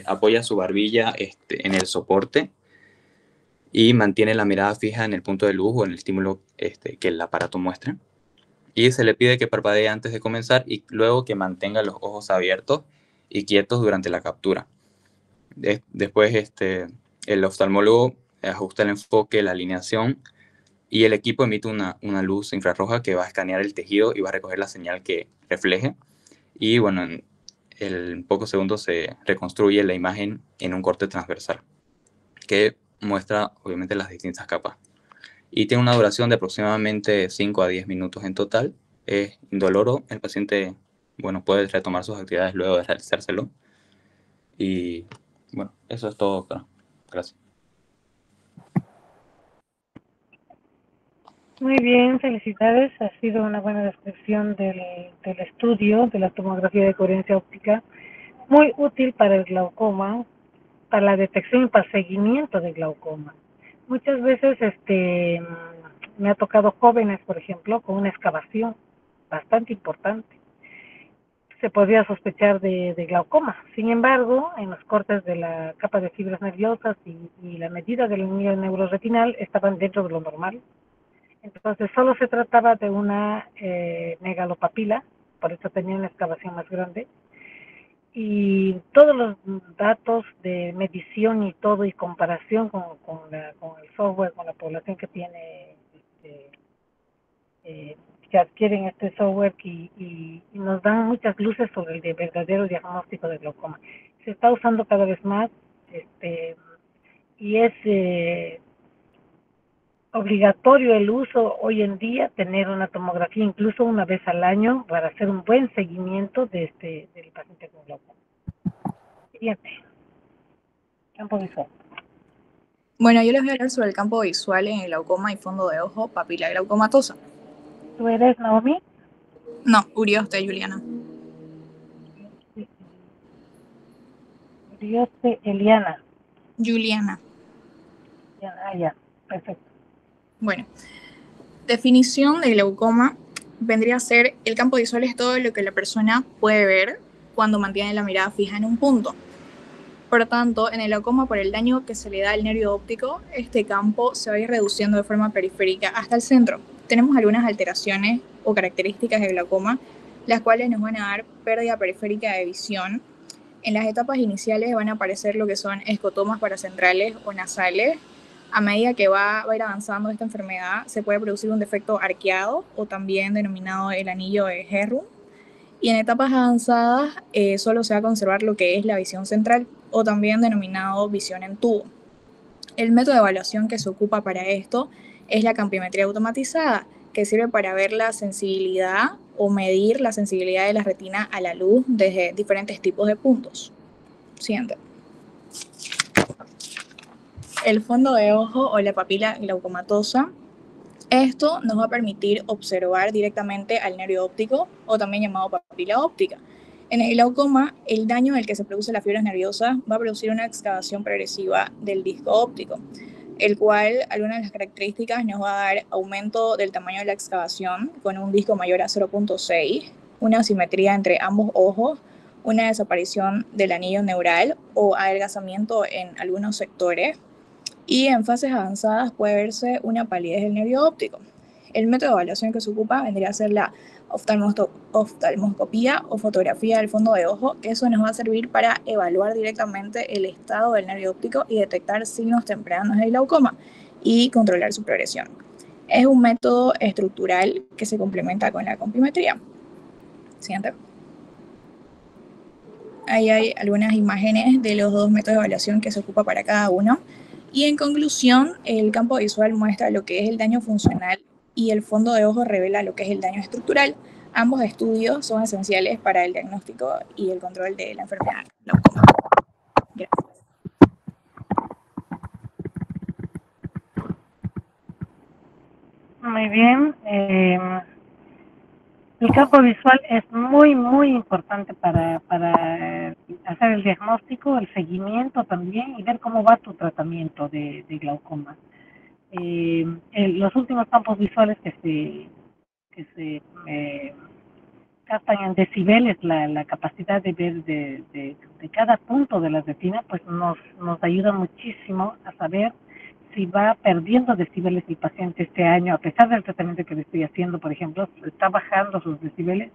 H: apoya su barbilla en el soporte y mantiene la mirada fija en el punto de luz o en el estímulo que el aparato muestre. Y se le pide que parpadee antes de comenzar y luego que mantenga los ojos abiertos y quietos durante la captura. Después el oftalmólogo ajusta el enfoque, la alineación y el equipo emite una luz infrarroja que va a escanear el tejido y va a recoger la señal que refleje. Y bueno, en pocos segundos se reconstruye la imagen en un corte transversal que muestra obviamente las distintas capas. Y tiene una duración de aproximadamente 5 a 10 minutos en total. Es indoloro, el paciente puede retomar sus actividades luego de realizárselo. Y bueno, eso es todo, doctora. Gracias.
A: Muy bien, felicidades. Ha sido una buena descripción del estudio de la tomografía de coherencia óptica, muy útil para el glaucoma, para la detección y para el seguimiento del glaucoma. Muchas veces me ha tocado jóvenes, por ejemplo, con una excavación bastante importante. Se podría sospechar de glaucoma. Sin embargo, en los cortes de la capa de fibras nerviosas y la medida del anillo neuroretinal estaban dentro de lo normal. Entonces, solo se trataba de una megalopapila, por eso tenía una excavación más grande. Y todos los datos de medición y todo, y comparación con el software, con la población que tiene, que adquieren este software y nos dan muchas luces sobre el verdadero diagnóstico de glaucoma. Se está usando cada vez más y es obligatorio el uso hoy en día, tener una tomografía incluso una vez al año para hacer un buen seguimiento del paciente con glaucoma. Siguiente. Campo visual.
I: Bueno, yo les voy a hablar sobre el campo visual en el glaucoma y fondo de ojo papila glaucomatosa.
A: ¿Tú eres Naomi?
I: No, Urioste, Juliana.
A: Urioste, Eliana.
I: Juliana.
A: Ah, ya, perfecto.
I: Bueno, definición de glaucoma vendría a ser: el campo visual es todo lo que la persona puede ver cuando mantiene la mirada fija en un punto. Por tanto, en el glaucoma, por el daño que se le da al nervio óptico, este campo se va a ir reduciendo de forma periférica hasta el centro. Tenemos algunas alteraciones o características del glaucoma, las cuales nos van a dar pérdida periférica de visión. En las etapas iniciales van a aparecer lo que son escotomas paracentrales o nasales. A medida que va a ir avanzando esta enfermedad, se puede producir un defecto arqueado, o también denominado el anillo de Herrhun. Y en etapas avanzadas solo se va a conservar lo que es la visión central, o también denominado visión en tubo. El método de evaluación que se ocupa para esto es la campimetría automatizada, que sirve para ver la sensibilidad o medir la sensibilidad de la retina a la luz desde diferentes tipos de puntos. Siguiente. El fondo de ojo o la papila glaucomatosa. Esto nos va a permitir observar directamente al nervio óptico, o también llamado papila óptica. En el glaucoma, el daño del que se produce las fibras nerviosas va a producir una excavación progresiva del disco óptico, el cual, algunas de las características, nos va a dar aumento del tamaño de la excavación con un disco mayor a 0.6, una asimetría entre ambos ojos, una desaparición del anillo neural o adelgazamiento en algunos sectores, y en fases avanzadas puede verse una palidez del nervio óptico. El método de evaluación que se ocupa vendría a ser la oftalmoscopía o fotografía del fondo de ojo, que eso nos va a servir para evaluar directamente el estado del nervio óptico y detectar signos tempranos de glaucoma y controlar su progresión. Es un método estructural que se complementa con la compimetría. Siguiente. Ahí hay algunas imágenes de los dos métodos de evaluación que se ocupa para cada uno. Y en conclusión, el campo visual muestra lo que es el daño funcional y el fondo de ojo revela lo que es el daño estructural. Ambos estudios son esenciales para el diagnóstico y el control de la enfermedad glaucoma. Gracias.
A: Muy bien. El campo visual es muy, muy importante para hacer el diagnóstico, el seguimiento también, y ver cómo va tu tratamiento de glaucoma. Los últimos campos visuales que se captan en decibeles la capacidad de ver de cada punto de la retina, pues nos ayuda muchísimo a saber si va perdiendo decibeles el paciente este año, a pesar del tratamiento que le estoy haciendo, por ejemplo, está bajando sus decibeles,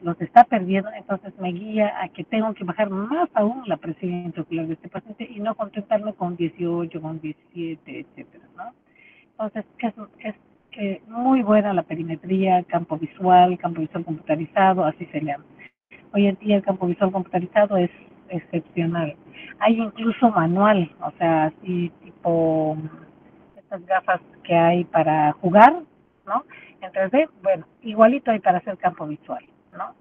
A: los está perdiendo, entonces me guía a que tengo que bajar más aún la presión intraocular de este paciente y no contentarme con 18, con 17, etcétera, ¿no? Entonces, es muy buena la perimetría, campo visual computarizado, así se llama. Hoy en día el campo visual computarizado es excepcional. Hay incluso manual, o sea, así tipo estas gafas que hay para jugar, ¿no? En 3D, bueno, igualito hay para hacer campo visual, ¿no?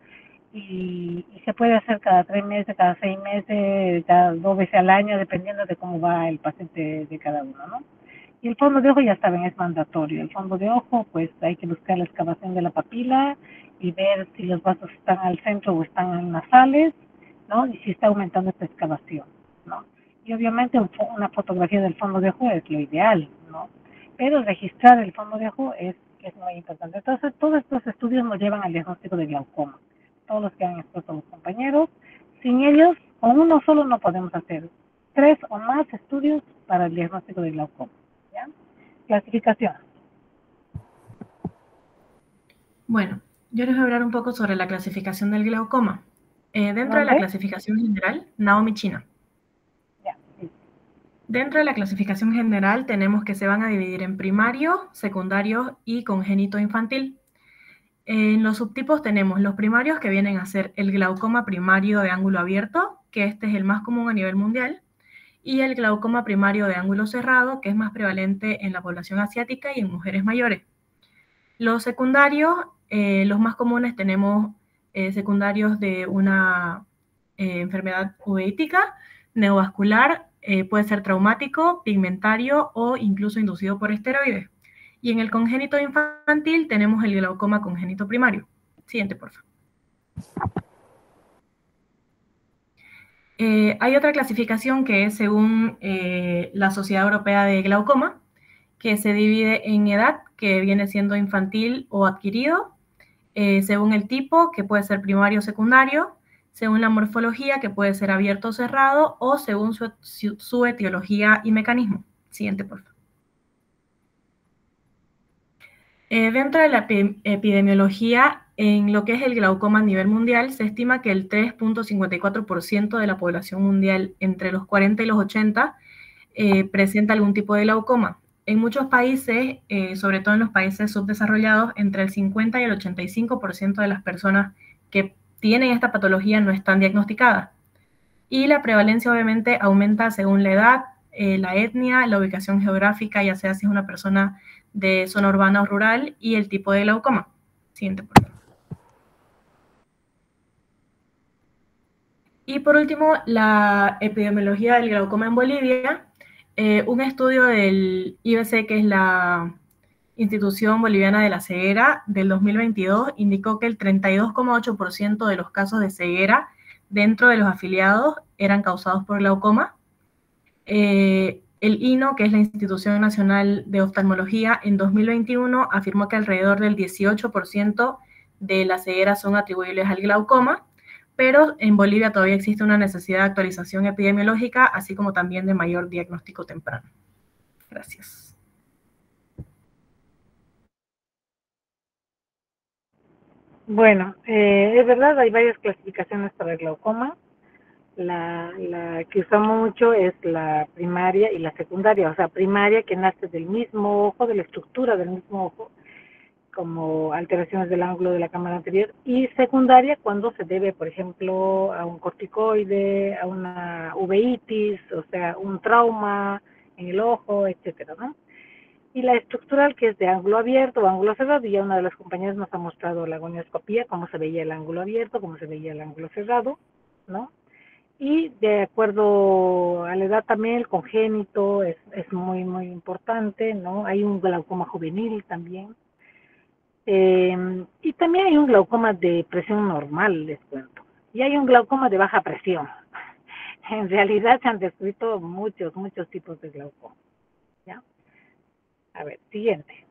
A: Y se puede hacer cada 3 meses, cada 6 meses, cada 2 veces al año, dependiendo de cómo va el paciente de cada uno, ¿no? Y el fondo de ojo, ya saben, es mandatorio. El fondo de ojo, pues hay que buscar la excavación de la papila y ver si los vasos están al centro o están nasales, ¿no? Y si está aumentando esta excavación, ¿no? Y obviamente una fotografía del fondo de ojo es lo ideal, ¿no? Pero registrar el fondo de ojo es muy importante. Entonces, todos estos estudios nos llevan al diagnóstico de glaucoma. Todos los que han expuesto los compañeros, sin ellos, con uno solo no podemos hacer 3 o más estudios para el diagnóstico de glaucoma. ¿Ya? Clasificación.
C: Bueno, yo les voy a hablar un poco sobre la clasificación del glaucoma. Dentro de la clasificación general, Naomi China.
A: Ya, sí.
C: Dentro de la clasificación general tenemos que se van a dividir en primario, secundario y congénito infantil. En los subtipos tenemos los primarios, que vienen a ser el glaucoma primario de ángulo abierto, que este es el más común a nivel mundial, y el glaucoma primario de ángulo cerrado, que es más prevalente en la población asiática y en mujeres mayores. Los secundarios, los más comunes tenemos secundarios de una enfermedad uveítica, neovascular, puede ser traumático, pigmentario o incluso inducido por esteroides. Y en el congénito infantil tenemos el glaucoma congénito primario. Siguiente, por favor. Hay otra clasificación que es según la Sociedad Europea de Glaucoma, que se divide en edad, que viene siendo infantil o adquirido, según el tipo, que puede ser primario o secundario, según la morfología, que puede ser abierto o cerrado, o según su etiología y mecanismo. Siguiente, por favor. Dentro de la epidemiología, en lo que es el glaucoma a nivel mundial, se estima que el 3.54% de la población mundial entre los 40 y los 80 presenta algún tipo de glaucoma. En muchos países, sobre todo en los países subdesarrollados, entre el 50 y el 85% de las personas que tienen esta patología no están diagnosticadas. Y la prevalencia obviamente aumenta según la edad, la etnia, la ubicación geográfica, ya sea si es una persona de zona urbana o rural, y el tipo de glaucoma. Siguiente, por favor. Y por último, la epidemiología del glaucoma en Bolivia. Un estudio del IBC, que es la Institución Boliviana de la Ceguera, del 2022, indicó que el 32,8% de los casos de ceguera dentro de los afiliados eran causados por glaucoma. El INO, que es la Institución Nacional de Oftalmología, en 2021 afirmó que alrededor del 18% de las cegueras son atribuibles al glaucoma, pero en Bolivia todavía existe una necesidad de actualización epidemiológica, así como también de mayor diagnóstico temprano. Gracias.
A: Bueno, es verdad, hay varias clasificaciones para el glaucoma. La que usamos mucho es la primaria y la secundaria, o sea, primaria que nace del mismo ojo, de la estructura del mismo ojo, como alteraciones del ángulo de la cámara anterior, y secundaria cuando se debe, por ejemplo, a un corticoide, a una uveitis, o sea, un trauma en el ojo, etcétera, ¿no? Y la estructural, que es de ángulo abierto o ángulo cerrado, y ya una de las compañeras nos ha mostrado la gonioscopía, cómo se veía el ángulo abierto, cómo se veía el ángulo cerrado, ¿no? Y de acuerdo a la edad también, el congénito es muy, muy importante, ¿no? Hay un glaucoma juvenil también. Y también hay un glaucoma de presión normal, les cuento. Y hay un glaucoma de baja presión. En realidad se han descrito muchos tipos de glaucoma. ¿Ya? A ver, siguiente.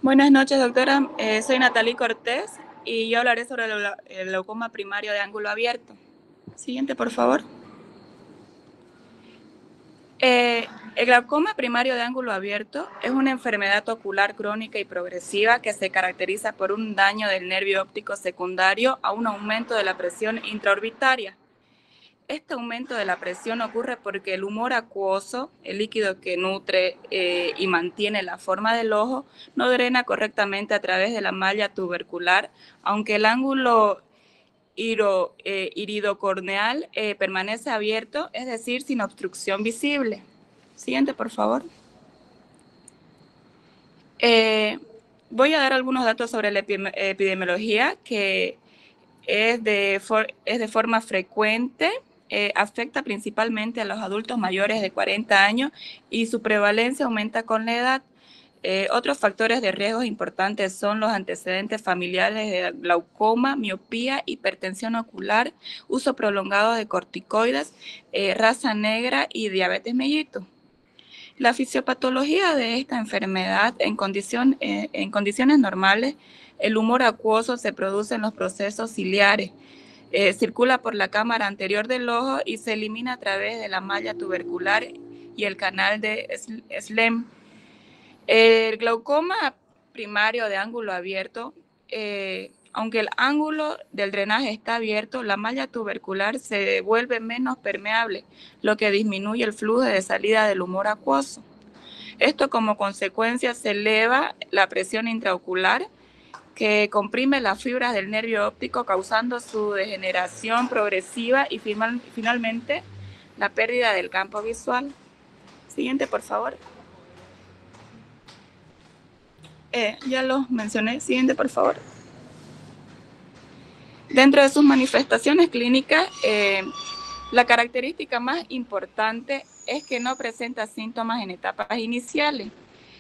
J: Buenas noches, doctora. Soy Natalie Cortés y yo hablaré sobre el glaucoma primario de ángulo abierto. Siguiente, por favor. El glaucoma primario de ángulo abierto es una enfermedad ocular crónica y progresiva que se caracteriza por un daño del nervio óptico secundario a un aumento de la presión intraorbitaria. Este aumento de la presión ocurre porque el humor acuoso, el líquido que nutre y mantiene la forma del ojo, no drena correctamente a través de la malla tubercular, aunque el ángulo iridocorneal permanece abierto, es decir, sin obstrucción visible. Siguiente, por favor. Voy a dar algunos datos sobre la epidemiología, que es de forma frecuente, afecta principalmente a los adultos mayores de 40 años y su prevalencia aumenta con la edad. Otros factores de riesgo importantes son los antecedentes familiares de glaucoma, miopía, hipertensión ocular, uso prolongado de corticoides, raza negra y diabetes mellitus. La fisiopatología de esta enfermedad en condiciones normales, el humor acuoso se produce en los procesos ciliares, circula por la cámara anterior del ojo y se elimina a través de la malla tubercular y el canal de Schlemm. El glaucoma primario de ángulo abierto, aunque el ángulo del drenaje está abierto, la malla tubercular se vuelve menos permeable, lo que disminuye el flujo de salida del humor acuoso. Esto como consecuencia se eleva la presión intraocular, que comprime las fibras del nervio óptico, causando su degeneración progresiva y finalmente la pérdida del campo visual. Siguiente, por favor. Ya los mencioné. Siguiente, por favor. Dentro de sus manifestaciones clínicas, la característica más importante es que no presenta síntomas en etapas iniciales.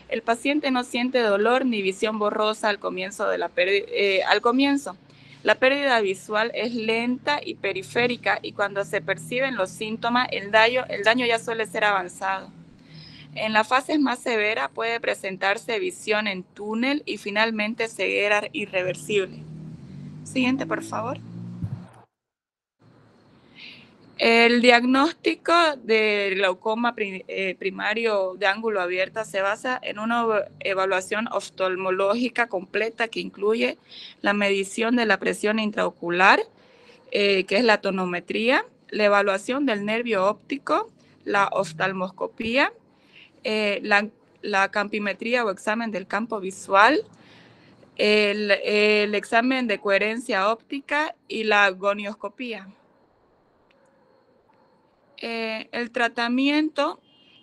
J: El paciente no siente dolor ni visión borrosa al comienzo de la pérdida. La pérdida visual es lenta y periférica, y cuando se perciben los síntomas, el daño ya suele ser avanzado. En las fases más severas puede presentarse visión en túnel y finalmente ceguera irreversible. Siguiente, por favor. El diagnóstico del glaucoma primario de ángulo abierto se basa en una evaluación oftalmológica completa que incluye la medición de la presión intraocular, que es la tonometría, la evaluación del nervio óptico, la oftalmoscopía, la campimetría o examen del campo visual, el examen de coherencia óptica y la gonioscopía. El tratamiento,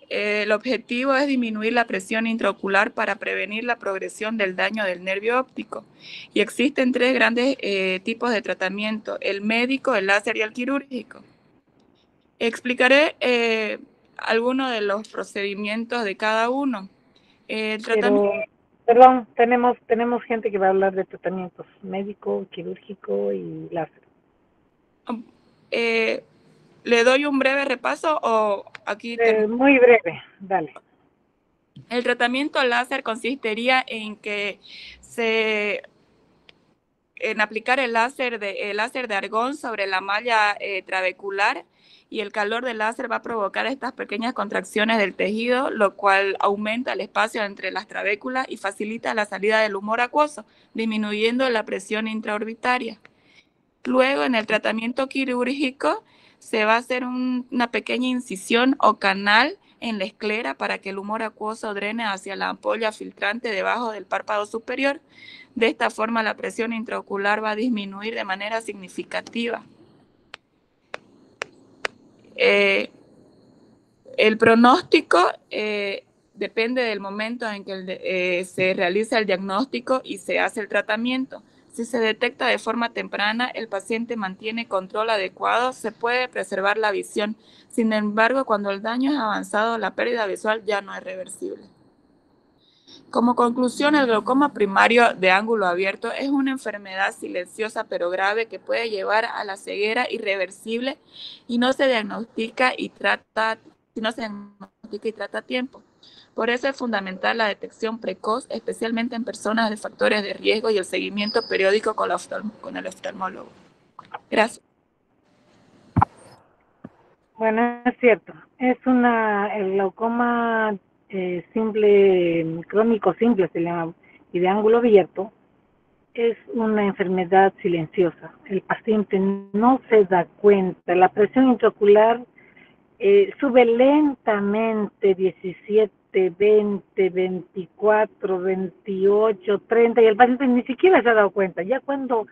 J: el objetivo es disminuir la presión intraocular para prevenir la progresión del daño del nervio óptico. Y existen tres grandes tipos de tratamiento: el médico, el láser y el quirúrgico. Explicaré algunos de los procedimientos de cada uno.
A: Perdón, tenemos gente que va a hablar de tratamientos médico, quirúrgico y láser.
J: ¿Le doy un breve repaso o aquí?
A: Muy breve, dale.
J: El tratamiento láser consistiría en aplicar el láser de argón sobre la malla trabecular, y el calor del láser va a provocar estas pequeñas contracciones del tejido, lo cual aumenta el espacio entre las trabéculas y facilita la salida del humor acuoso, disminuyendo la presión intraorbitaria. Luego, en el tratamiento quirúrgico, se va a hacer una pequeña incisión o canal en la esclera para que el humor acuoso drene hacia la ampolla filtrante debajo del párpado superior. De esta forma, la presión intraocular va a disminuir de manera significativa. El pronóstico depende del momento en que se realiza el diagnóstico y se hace el tratamiento. Si se detecta de forma temprana, el paciente mantiene control adecuado, se puede preservar la visión. Sin embargo, cuando el daño es avanzado, la pérdida visual ya no es reversible. Como conclusión, el glaucoma primario de ángulo abierto es una enfermedad silenciosa pero grave que puede llevar a la ceguera irreversible y no se diagnostica y trata a tiempo. Por eso es fundamental la detección precoz, especialmente en personas de factores de riesgo, y el seguimiento periódico con el oftalmólogo. Gracias.
A: Bueno, es cierto. Es el glaucoma simple, crónico simple se llama, y de ángulo abierto, es una enfermedad silenciosa. El paciente no se da cuenta. La presión intraocular sube lentamente, 17, 20, 24, 28, 30, y el paciente ni siquiera se ha dado cuenta. Ya cuando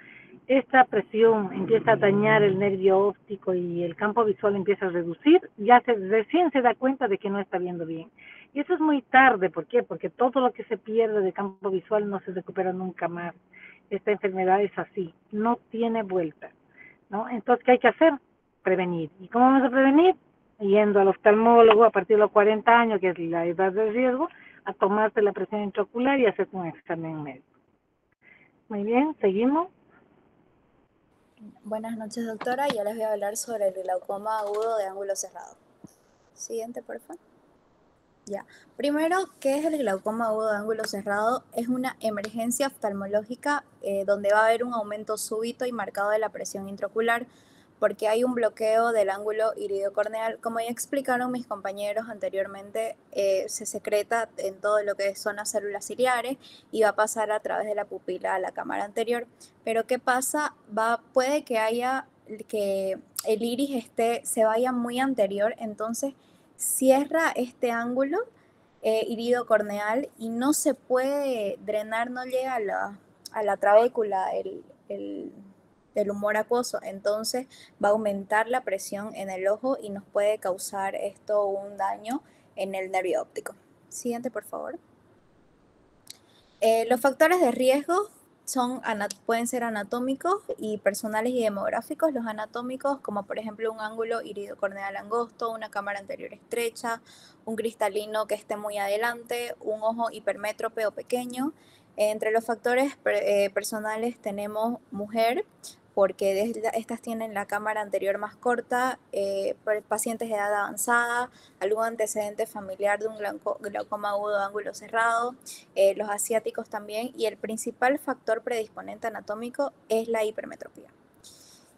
A: esta presión empieza a dañar el nervio óptico y el campo visual empieza a reducir, ya recién se da cuenta de que no está viendo bien. Y eso es muy tarde. ¿Por qué? Porque todo lo que se pierde de campo visual no se recupera nunca más. Esta enfermedad es así, no tiene vuelta, ¿no? Entonces, ¿qué hay que hacer? Prevenir. ¿Y cómo vamos a prevenir? Yendo al oftalmólogo a partir de los 40 años, que es la edad de riesgo, a tomarse la presión intraocular y hacer un examen médico. Muy bien, seguimos.
K: Buenas noches, doctora. Ya les voy a hablar sobre el glaucoma agudo de ángulo cerrado. Siguiente, por favor. Ya. Primero, ¿qué es el glaucoma agudo de ángulo cerrado? Es una emergencia oftalmológica donde va a haber un aumento súbito y marcado de la presión intraocular porque hay un bloqueo del ángulo iridocorneal. Como ya explicaron mis compañeros anteriormente, se secreta en todo lo que son las células ciliares y va a pasar a través de la pupila a la cámara anterior. Pero ¿qué pasa? Puede que el iris se vaya muy anterior, entonces cierra este ángulo iridocorneal y no se puede drenar, no llega a la trabécula el humor acuoso, entonces va a aumentar la presión en el ojo y nos puede causar esto un daño en el nervio óptico. Siguiente, por favor. Los factores de riesgo pueden ser anatómicos y personales y demográficos. Los anatómicos, como por ejemplo un ángulo iridocorneal angosto, una cámara anterior estrecha, un cristalino que esté muy adelante, un ojo hipermétrope o pequeño. Entre los factores personales tenemos mujer, porque estas tienen la cámara anterior más corta, pacientes de edad avanzada, algún antecedente familiar de un glaucoma agudo de ángulo cerrado, los asiáticos también, y el principal factor predisponente anatómico es la hipermetropía.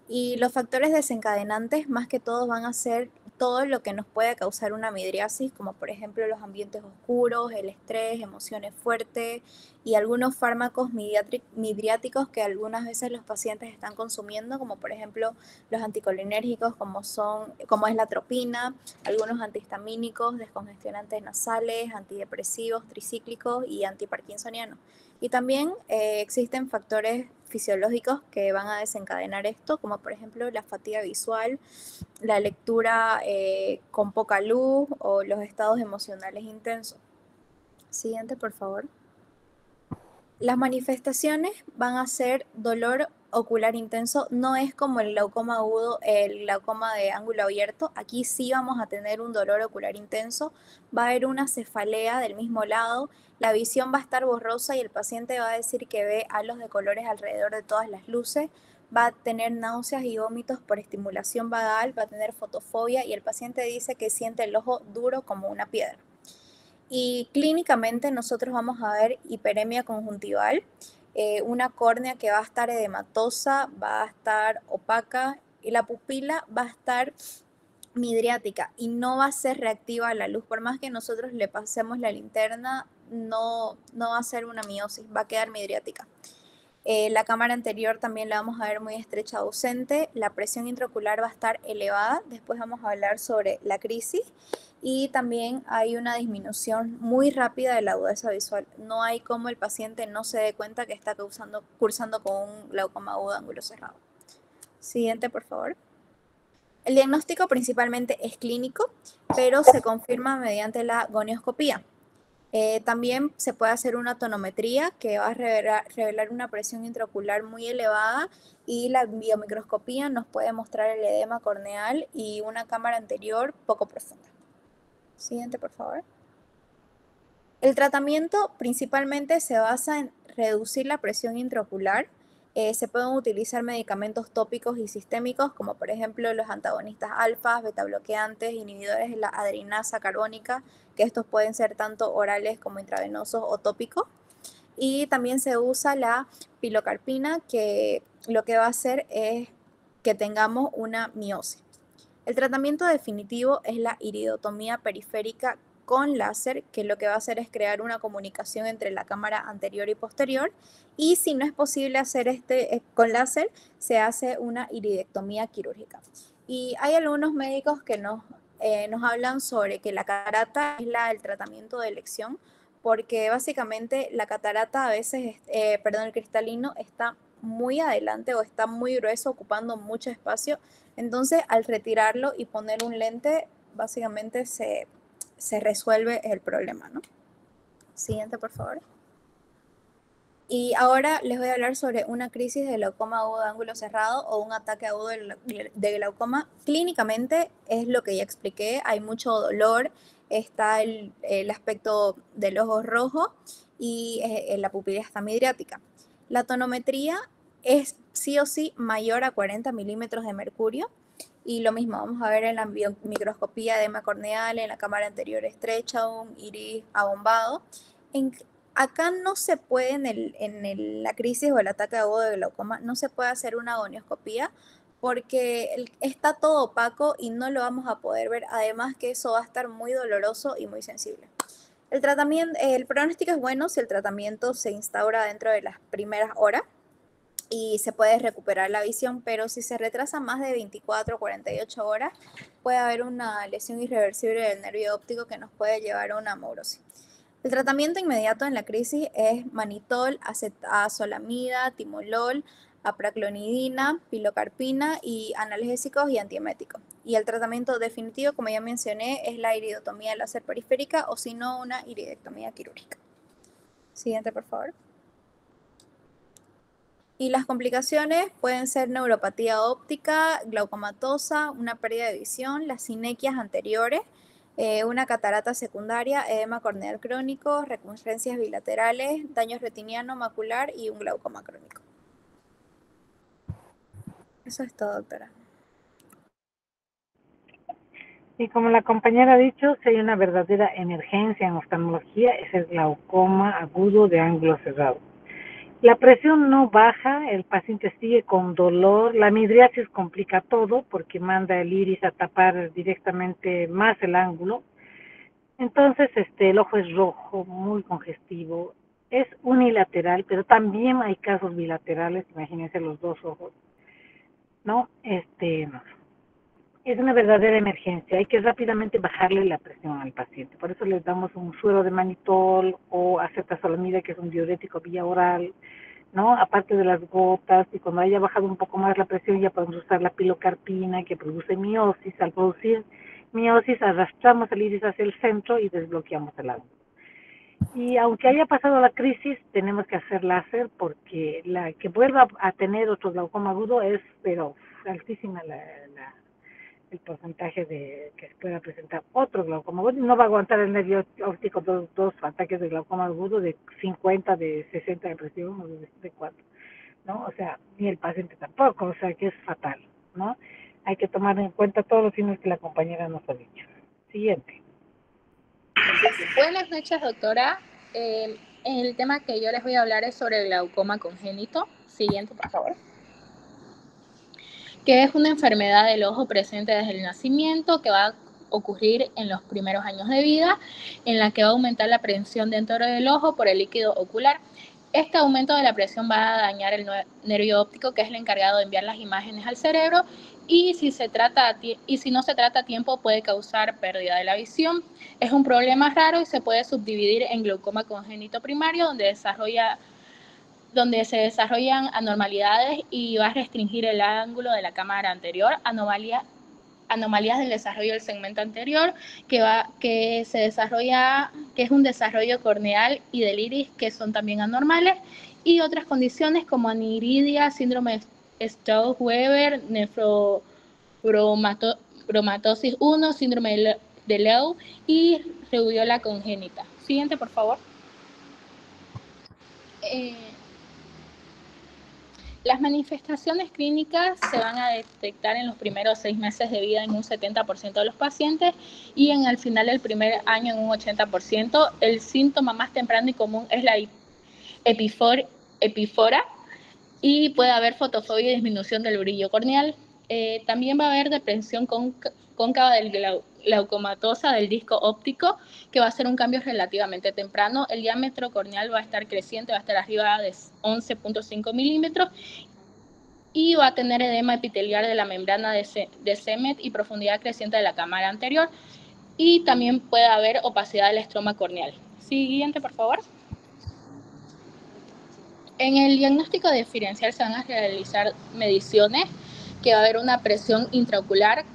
K: Y los factores desencadenantes, más que todo, van a ser todo lo que nos puede causar una midriasis, como por ejemplo los ambientes oscuros, el estrés, emociones fuertes y algunos fármacos midriáticos que algunas veces los pacientes están consumiendo, como por ejemplo los anticolinérgicos, como es la atropina, algunos antihistamínicos, descongestionantes nasales, antidepresivos, tricíclicos y antiparkinsonianos. Y también existen factores fisiológicos que van a desencadenar esto, como por ejemplo la fatiga visual, la lectura con poca luz o los estados emocionales intensos. Siguiente, por favor. Las manifestaciones van a ser dolor ocular intenso, no es como el glaucoma agudo, el glaucoma de ángulo abierto. Aquí sí vamos a tener un dolor ocular intenso, va a haber una cefalea del mismo lado, la visión va a estar borrosa y el paciente va a decir que ve halos de colores alrededor de todas las luces, va a tener náuseas y vómitos por estimulación vagal, va a tener fotofobia y el paciente dice que siente el ojo duro como una piedra. Y clínicamente nosotros vamos a ver hiperemia conjuntival, una córnea que va a estar edematosa, va a estar opaca y la pupila va a estar midriática y no va a ser reactiva a la luz. Por más que nosotros le pasemos la linterna, no va a ser una miosis, va a quedar midriática. La cámara anterior también la vamos a ver muy estrecha ausente, la presión intraocular va a estar elevada, después vamos a hablar sobre la crisis y también hay una disminución muy rápida de la agudeza visual. No hay como el paciente no se dé cuenta que está cursando con un glaucoma agudo de ángulo cerrado. Siguiente, por favor. El diagnóstico principalmente es clínico, pero se confirma mediante la gonioscopía. También se puede hacer una tonometría que va a revelar una presión intraocular muy elevada y la biomicroscopía nos puede mostrar el edema corneal y una cámara anterior poco profunda. Siguiente, por favor. El tratamiento principalmente se basa en reducir la presión intraocular. Se pueden utilizar medicamentos tópicos y sistémicos, como por ejemplo los antagonistas alfa, betabloqueantes, inhibidores de la adrenasa carbónica, que estos pueden ser tanto orales como intravenosos o tópicos. Y también se usa la pilocarpina, que lo que va a hacer es que tengamos una miosis. El tratamiento definitivo es la iridotomía periférica con láser, que lo que va a hacer es crear una comunicación entre la cámara anterior y posterior. Y si no es posible hacer con láser, se hace una iridectomía quirúrgica. Y hay algunos médicos que nos hablan sobre que la catarata es el tratamiento de elección, porque básicamente la catarata a veces, el cristalino está muy adelante o está muy grueso, ocupando mucho espacio. Entonces, al retirarlo y poner un lente, básicamente se resuelve el problema, ¿no? Siguiente, por favor. Y ahora les voy a hablar sobre una crisis de glaucoma agudo de ángulo cerrado o un ataque agudo de glaucoma. Clínicamente es lo que ya expliqué, hay mucho dolor, está el aspecto del ojo rojo y la pupila está midriática. La tonometría es sí o sí mayor a 40 milímetros de mercurio. Y lo mismo, vamos a ver en la microscopía edema corneal, en la cámara anterior estrecha, un iris abombado. Acá no se puede, en la crisis o el ataque agudo de glaucoma, no se puede hacer una gonioscopía porque está todo opaco y no lo vamos a poder ver. Además que eso va a estar muy doloroso y muy sensible. El pronóstico es bueno si el tratamiento se instaura dentro de las primeras horas y se puede recuperar la visión, pero si se retrasa más de 24 o 48 horas, puede haber una lesión irreversible del nervio óptico que nos puede llevar a una amaurosis. El tratamiento inmediato en la crisis es manitol, acetazolamida, timolol, apraclonidina, pilocarpina y analgésicos y antieméticos. Y el tratamiento definitivo, como ya mencioné, es la iridotomía láser periférica o si no, una iridectomía quirúrgica. Siguiente, por favor. Y las complicaciones pueden ser neuropatía óptica, glaucomatosa, una pérdida de visión, las sinequias anteriores, una catarata secundaria, edema corneal crónico, recurrencias bilaterales, daño retiniano macular y un glaucoma crónico. Eso es todo, doctora.
A: Y como la compañera ha dicho, si hay una verdadera emergencia en oftalmología, es el glaucoma agudo de ángulo cerrado. La presión no baja, el paciente sigue con dolor, la midriasis complica todo porque manda el iris a tapar directamente más el ángulo. Entonces el ojo es rojo, muy congestivo, es unilateral, pero también hay casos bilaterales, imagínense los dos ojos, ¿no? Es una verdadera emergencia, hay que rápidamente bajarle la presión al paciente, por eso les damos un suero de manitol o acetazolamida, que es un diurético vía oral, ¿no? Aparte de las gotas, y cuando haya bajado un poco más la presión ya podemos usar la pilocarpina, que produce miosis. Al producir miosis arrastramos el iris hacia el centro y desbloqueamos el ángulo. Y aunque haya pasado la crisis, tenemos que hacer láser porque la que vuelva a tener otro glaucoma agudo es, pero altísima el porcentaje de que se pueda presentar otro glaucoma agudo. No va a aguantar el nervio óptico dos ataques de glaucoma agudo de 50, de 60 de presión o de 4, ¿no? O sea, ni el paciente tampoco, o sea que es fatal, ¿no? Hay que tomar en cuenta todos los signos que la compañera nos ha dicho. Siguiente.
L: Buenas noches, doctora. El tema que yo les voy a hablar es sobre el glaucoma congénito. Siguiente, por favor. Que es una enfermedad del ojo presente desde el nacimiento, que va a ocurrir en los primeros años de vida, en la que va a aumentar la presión dentro del ojo por el líquido ocular. Este aumento de la presión va a dañar el nervio óptico, que es el encargado de enviar las imágenes al cerebro, y si no se trata a tiempo puede causar pérdida de la visión. Es un problema raro y se puede subdividir en glaucoma congénito primario, donde se desarrollan anormalidades y va a restringir el ángulo de la cámara anterior, anomalías del desarrollo del segmento anterior, que es un desarrollo corneal y del iris que son también anormales, y otras condiciones como aniridia, síndrome de Sturge-Weber, nefrocromatosis 1, síndrome de Lew y rubiola congénita. Siguiente, por favor. Las manifestaciones clínicas se van a detectar en los primeros 6 meses de vida en un 70% de los pacientes y al final del primer año en un 80%. El síntoma más temprano y común es la epifora y puede haber fotofobia y disminución del brillo corneal. También va a haber depresión cóncava glaucomatosa del disco óptico, que va a ser un cambio relativamente temprano. El diámetro corneal va a estar creciente, va a estar arriba de 11.5 milímetros y va a tener edema epitelial de la membrana de CEMET y profundidad creciente de la cámara anterior, y también puede haber opacidad del estroma corneal. Siguiente, por favor. En el diagnóstico diferencial se van a realizar mediciones, que va a haber una presión intraocular,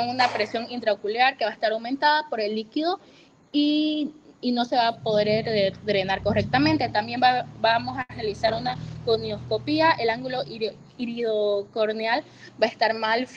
L: una presión intraocular que va a estar aumentada por el líquido y no se va a poder drenar correctamente. También vamos a realizar una gonioscopía. El ángulo iridocorneal va a estar mal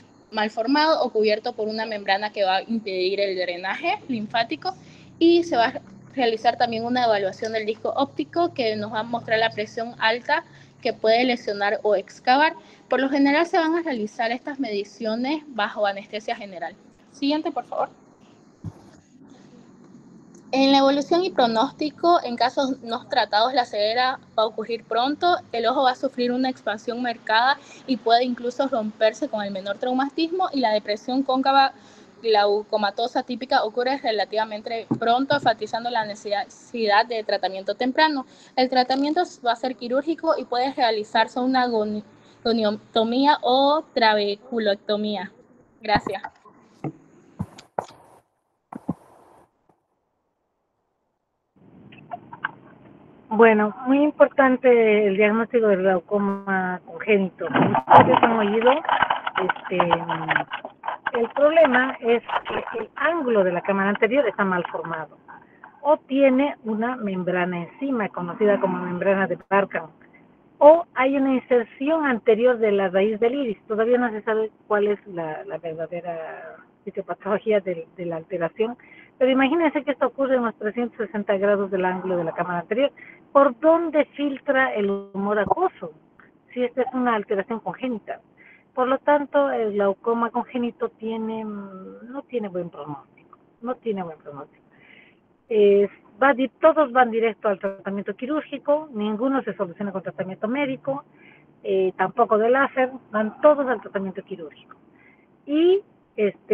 L: formado o cubierto por una membrana que va a impedir el drenaje linfático, y se va a realizar también una evaluación del disco óptico que nos va a mostrar la presión alta que puede lesionar o excavar. Por lo general se van a realizar estas mediciones bajo anestesia general. Siguiente, por favor. En la evolución y pronóstico, en casos no tratados, la ceguera va a ocurrir pronto, el ojo va a sufrir una expansión marcada y puede incluso romperse con el menor traumatismo, y la depresión cóncava glaucomatosa típica ocurre relativamente pronto, enfatizando la necesidad de tratamiento temprano. El tratamiento va a ser quirúrgico y puede realizarse una goniotomía o trabeculotomía. Gracias.
A: Bueno, muy importante el diagnóstico del glaucoma congénito. Ustedes han oído, el problema es que el ángulo de la cámara anterior está mal formado o tiene una membrana encima, conocida como membrana de Barkham, o hay una inserción anterior de la raíz del iris. Todavía no se sabe cuál es la verdadera fisiopatología de la alteración, pero imagínense que esto ocurre en los 360 grados del ángulo de la cámara anterior. ¿Por dónde filtra el humor acuoso? Si esta es una alteración congénita. Por lo tanto, el glaucoma congénito no tiene buen pronóstico. Todos van directo al tratamiento quirúrgico, ninguno se soluciona con tratamiento médico, tampoco de láser, van todos al tratamiento quirúrgico. Y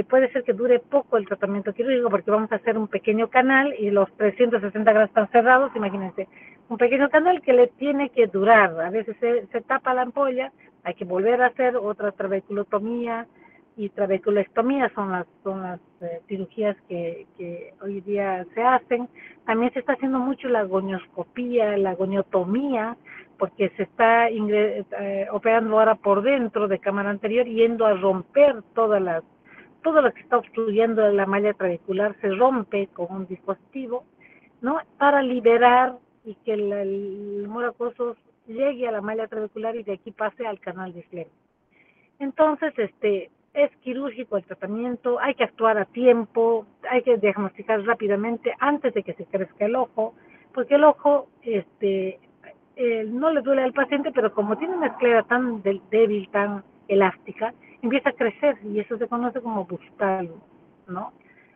A: puede ser que dure poco el tratamiento quirúrgico porque vamos a hacer un pequeño canal y los 360 grados están cerrados. Imagínense, un pequeño canal que le tiene que durar. A veces se tapa la ampolla, hay que volver a hacer otra trabeculotomía y trabeculostomía, son las cirugías que hoy día se hacen. También se está haciendo mucho la gonioscopía, la goniotomía, porque se está operando ahora por dentro de cámara anterior, yendo a romper todo lo que está obstruyendo la malla trabecular, se rompe con un dispositivo, ¿no? Para liberar y que el humor acuoso llegue a la malla trabecular y de aquí pase al canal de Schlemm. Entonces, es quirúrgico el tratamiento, hay que actuar a tiempo, hay que diagnosticar rápidamente antes de que se crezca el ojo, porque el ojo, no le duele al paciente, pero como tiene una esclera tan débil, tan elástica, empieza a crecer y eso se conoce como bustalo, ¿no?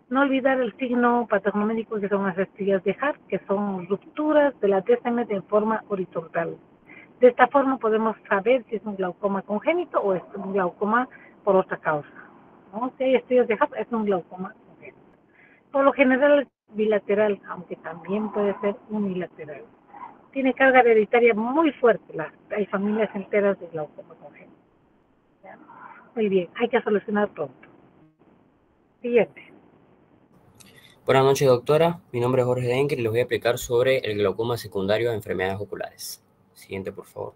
A: No olvidar el signo patognomédico, que son las estrías de Hart, que son rupturas de la DSM en forma horizontal. De esta forma podemos saber si es un glaucoma congénito o es un glaucoma por otra causa, ¿no? Si hay estrías de Hart, es un glaucoma congénito. Por lo general es bilateral, aunque también puede ser unilateral. Tiene carga hereditaria muy fuerte, hay familias enteras de glaucoma congénito. Muy bien, hay que solucionar pronto. Siguiente.
M: Buenas noches, doctora. Mi nombre es Jorge Denker y les voy a explicar sobre el glaucoma secundario a enfermedades oculares. Siguiente, por favor.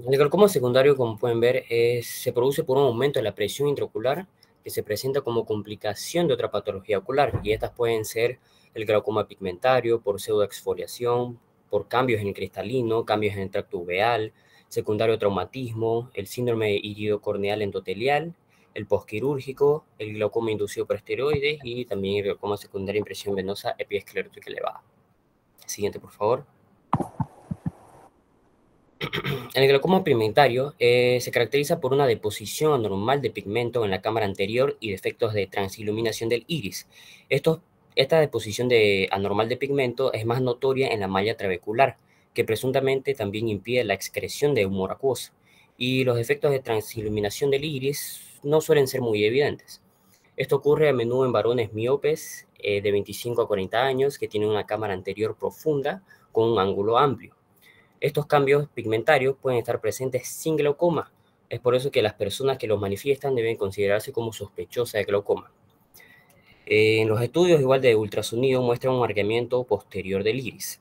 M: El glaucoma secundario, como pueden ver, se produce por un aumento de la presión intraocular que se presenta como complicación de otra patología ocular, y estas pueden ser el glaucoma pigmentario, por pseudoexfoliación, por cambios en el cristalino, cambios en el tracto uveal, secundario traumatismo, el síndrome iridocorneal endotelial, el posquirúrgico, el glaucoma inducido por esteroides y también el glaucoma secundario impresión venosa epiesclerótica elevada. Siguiente, por favor. El glaucoma pigmentario se caracteriza por una deposición anormal de pigmento en la cámara anterior y defectos de transiluminación del iris. Esta deposición anormal de pigmento es más notoria en la malla trabecular, que presuntamente también impide la excreción de humor acuoso. y los efectos de transiluminación del iris no suelen ser muy evidentes. Esto ocurre a menudo en varones miopes de 25 a 40 años que tienen una cámara anterior profunda con un ángulo amplio. Estos cambios pigmentarios pueden estar presentes sin glaucoma. Es por eso que las personas que los manifiestan deben considerarse como sospechosas de glaucoma. En los estudios igual de ultrasonido muestran un marcamiento posterior del iris.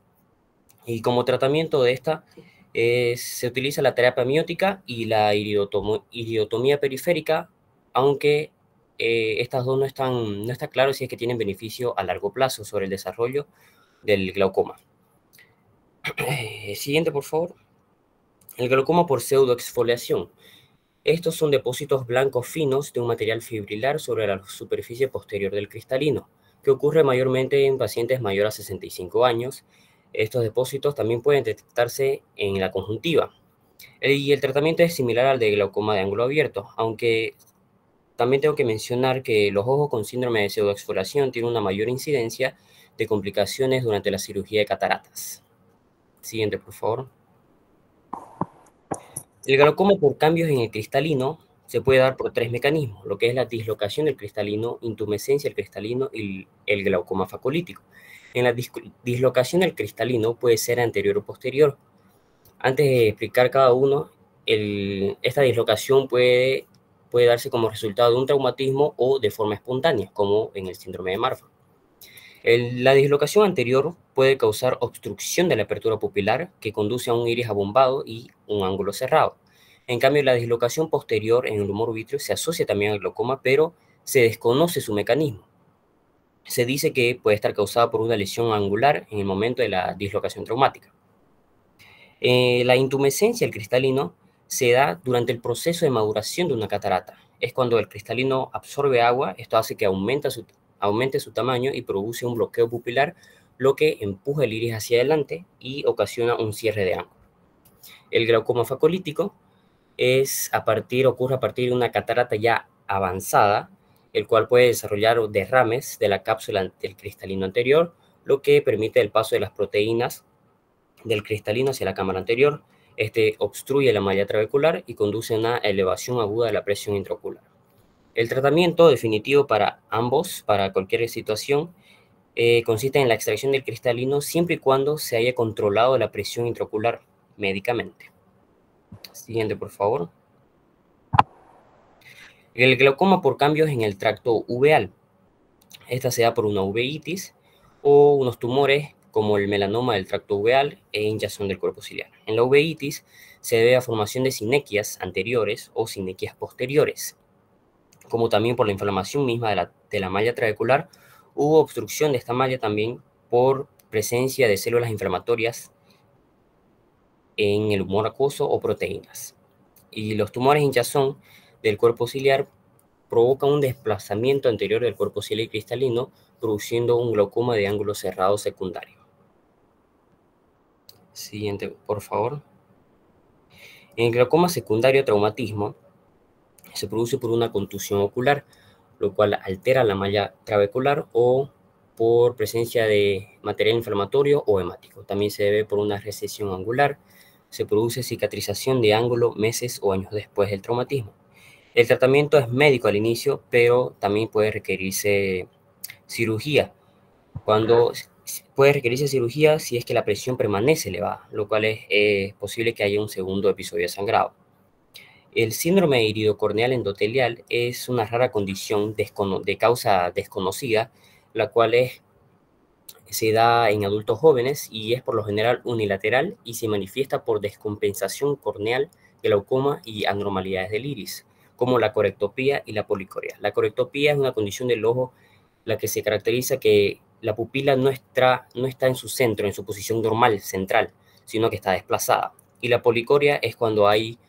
M: Y como tratamiento de esta, se utiliza la terapia miótica y la iridotomía periférica, aunque estas dos no está claro si es que tienen beneficio a largo plazo sobre el desarrollo del glaucoma. Siguiente, por favor. El glaucoma por pseudoexfoliación. Estos son depósitos blancos finos de un material fibrilar sobre la superficie posterior del cristalino, que ocurre mayormente en pacientes mayores a 65 años. Estos depósitos también pueden detectarse en la conjuntiva. Y el tratamiento es similar al de glaucoma de ángulo abierto, aunque también tengo que mencionar que los ojos con síndrome de pseudoexfoliación tienen una mayor incidencia de complicaciones durante la cirugía de cataratas. Siguiente, por favor. El glaucoma por cambios en el cristalino se puede dar por tres mecanismos, lo que es la dislocación del cristalino, intumescencia del cristalino y el glaucoma facolítico. En la dislocación del cristalino puede ser anterior o posterior. Antes de explicar cada uno, esta dislocación puede darse como resultado de un traumatismo o de forma espontánea, como en el síndrome de Marfan. La dislocación anterior puede causar obstrucción de la apertura pupilar que conduce a un iris abombado y un ángulo cerrado. En cambio, la dislocación posterior en el humor vítreo se asocia también al glaucoma, pero se desconoce su mecanismo. Se dice que puede estar causada por una lesión angular en el momento de la dislocación traumática. La intumescencia del cristalino se da durante el proceso de maduración de una catarata. Es cuando el cristalino absorbe agua, esto hace que aumente su tamaño y produce un bloqueo pupilar, lo que empuja el iris hacia adelante y ocasiona un cierre de ángulo. El glaucoma facolítico ocurre a partir de una catarata ya avanzada, el cual puede desarrollar derrames de la cápsula del cristalino anterior, lo que permite el paso de las proteínas del cristalino hacia la cámara anterior. Este obstruye la malla trabecular y conduce a una elevación aguda de la presión intraocular. El tratamiento definitivo para ambos, para cualquier situación, consiste en la extracción del cristalino siempre y cuando se haya controlado la presión intraocular médicamente. Siguiente, por favor. El glaucoma por cambios en el tracto uveal. Esta se da por una uveitis o unos tumores como el melanoma del tracto uveal e hinchazón del cuerpo ciliar. En la uveitis se debe a formación de sinequias anteriores o sinequias posteriores, como también por la inflamación misma de la malla trabecular. Hubo obstrucción de esta malla también por presencia de células inflamatorias en el humor acuoso o proteínas. Y los tumores hinchazón del cuerpo ciliar provocan un desplazamiento anterior del cuerpo ciliar cristalino, produciendo un glaucoma de ángulo cerrado secundario. Siguiente, por favor. En el glaucoma secundario traumatismo se produce por una contusión ocular, lo cual altera la malla trabecular o por presencia de material inflamatorio o hemático. También se debe por una recesión angular. Se produce cicatrización de ángulo meses o años después del traumatismo. El tratamiento es médico al inicio, pero también puede requerirse cirugía. Puede requerirse cirugía si es que la presión permanece elevada, lo cual es posible que haya un segundo episodio de sangrado. El síndrome iridocorneal endotelial es una rara condición de causa desconocida, la cual se da en adultos jóvenes y es por lo general unilateral y se manifiesta por descompensación corneal, glaucoma y anormalidades del iris, como la corectopía y la policoria. La corectopía es una condición del ojo la que se caracteriza que la pupila no está en su centro, en su posición normal, central, sino que está desplazada. Y la policoria es cuando hay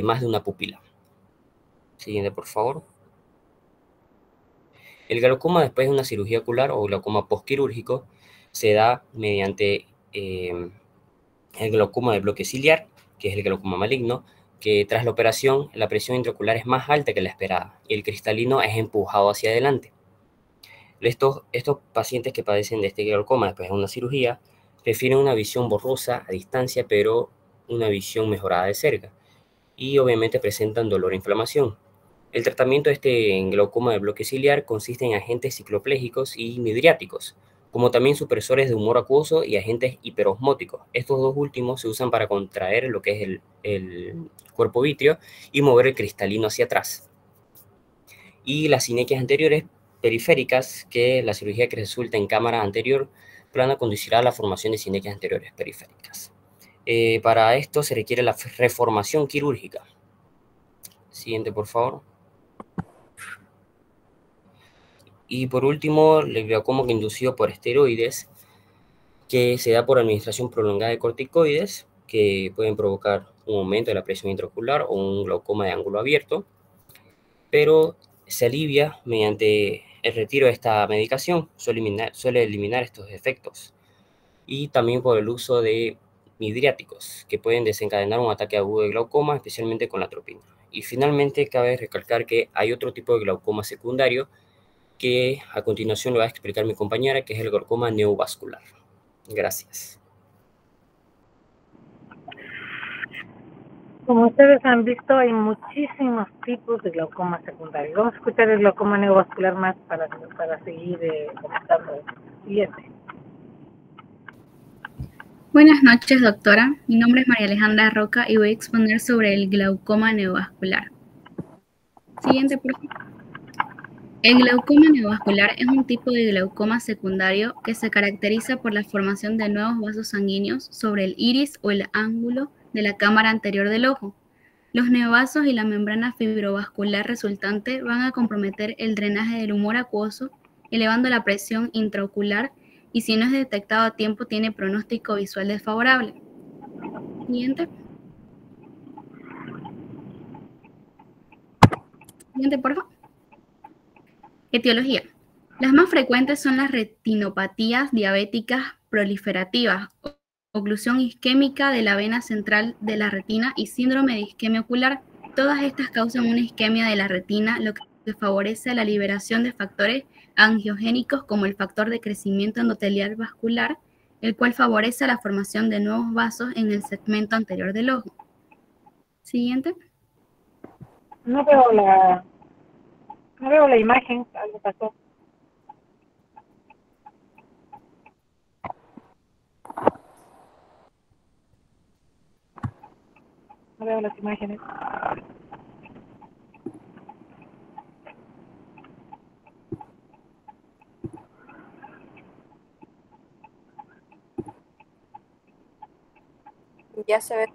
M: más de una pupila. Siguiente, por favor. El glaucoma después de una cirugía ocular o glaucoma postquirúrgico se da mediante el glaucoma de bloque ciliar, que es el glaucoma maligno, que tras la operación la presión intraocular es más alta que la esperada y el cristalino es empujado hacia adelante. Estos pacientes que padecen de este glaucoma después de una cirugía refieren una visión borrosa a distancia, pero una visión mejorada de cerca. y obviamente presentan dolor e inflamación. El tratamiento de este glaucoma de bloque ciliar consiste en agentes cicloplégicos y midriáticos, como también supresores de humor acuoso y agentes hiperosmóticos. Estos dos últimos se usan para contraer lo que es el cuerpo vítreo y mover el cristalino hacia atrás. Y las sinequias anteriores periféricas, que la cirugía que resulta en cámara anterior plana conducirá a la formación de sinequias anteriores periféricas. Para esto se requiere la reformación quirúrgica. Siguiente, por favor. Y por último, el glaucoma inducido por esteroides, que se da por administración prolongada de corticoides, que pueden provocar un aumento de la presión intraocular o un glaucoma de ángulo abierto, pero se alivia mediante el retiro de esta medicación, suele eliminar estos efectos, y también por el uso de midriáticos, que pueden desencadenar un ataque agudo de glaucoma, especialmente con la atropina. Y finalmente, cabe recalcar que hay otro tipo de glaucoma secundario, que a continuación lo va a explicar mi compañera, que es el glaucoma neovascular. Gracias.
A: Como ustedes han visto, hay muchísimos tipos de glaucoma secundario. Vamos a escuchar el glaucoma neovascular más para seguir comentando el siguiente.
N: Buenas noches, doctora. Mi nombre es María Alejandra Roca y voy a exponer sobre el glaucoma neovascular. Siguiente, por favor. El glaucoma neovascular es un tipo de glaucoma secundario que se caracteriza por la formación de nuevos vasos sanguíneos sobre el iris o el ángulo de la cámara anterior del ojo. Los neovasos y la membrana fibrovascular resultante van a comprometer el drenaje del humor acuoso, elevando la presión intraocular, y si no es detectado a tiempo tiene pronóstico visual desfavorable. Siguiente. Siguiente, por favor. Etiología. Las más frecuentes son las retinopatías diabéticas proliferativas, oclusión isquémica de la vena central de la retina y síndrome de isquemia ocular. Todas estas causan una isquemia de la retina, lo que favorece la liberación de factores angiogénicos como el factor de crecimiento endotelial vascular, el cual favorece la formación de nuevos vasos en el segmento anterior del ojo. Siguiente.
A: No veo la imagen, algo pasó. No veo las imágenes.
K: Ya se ve.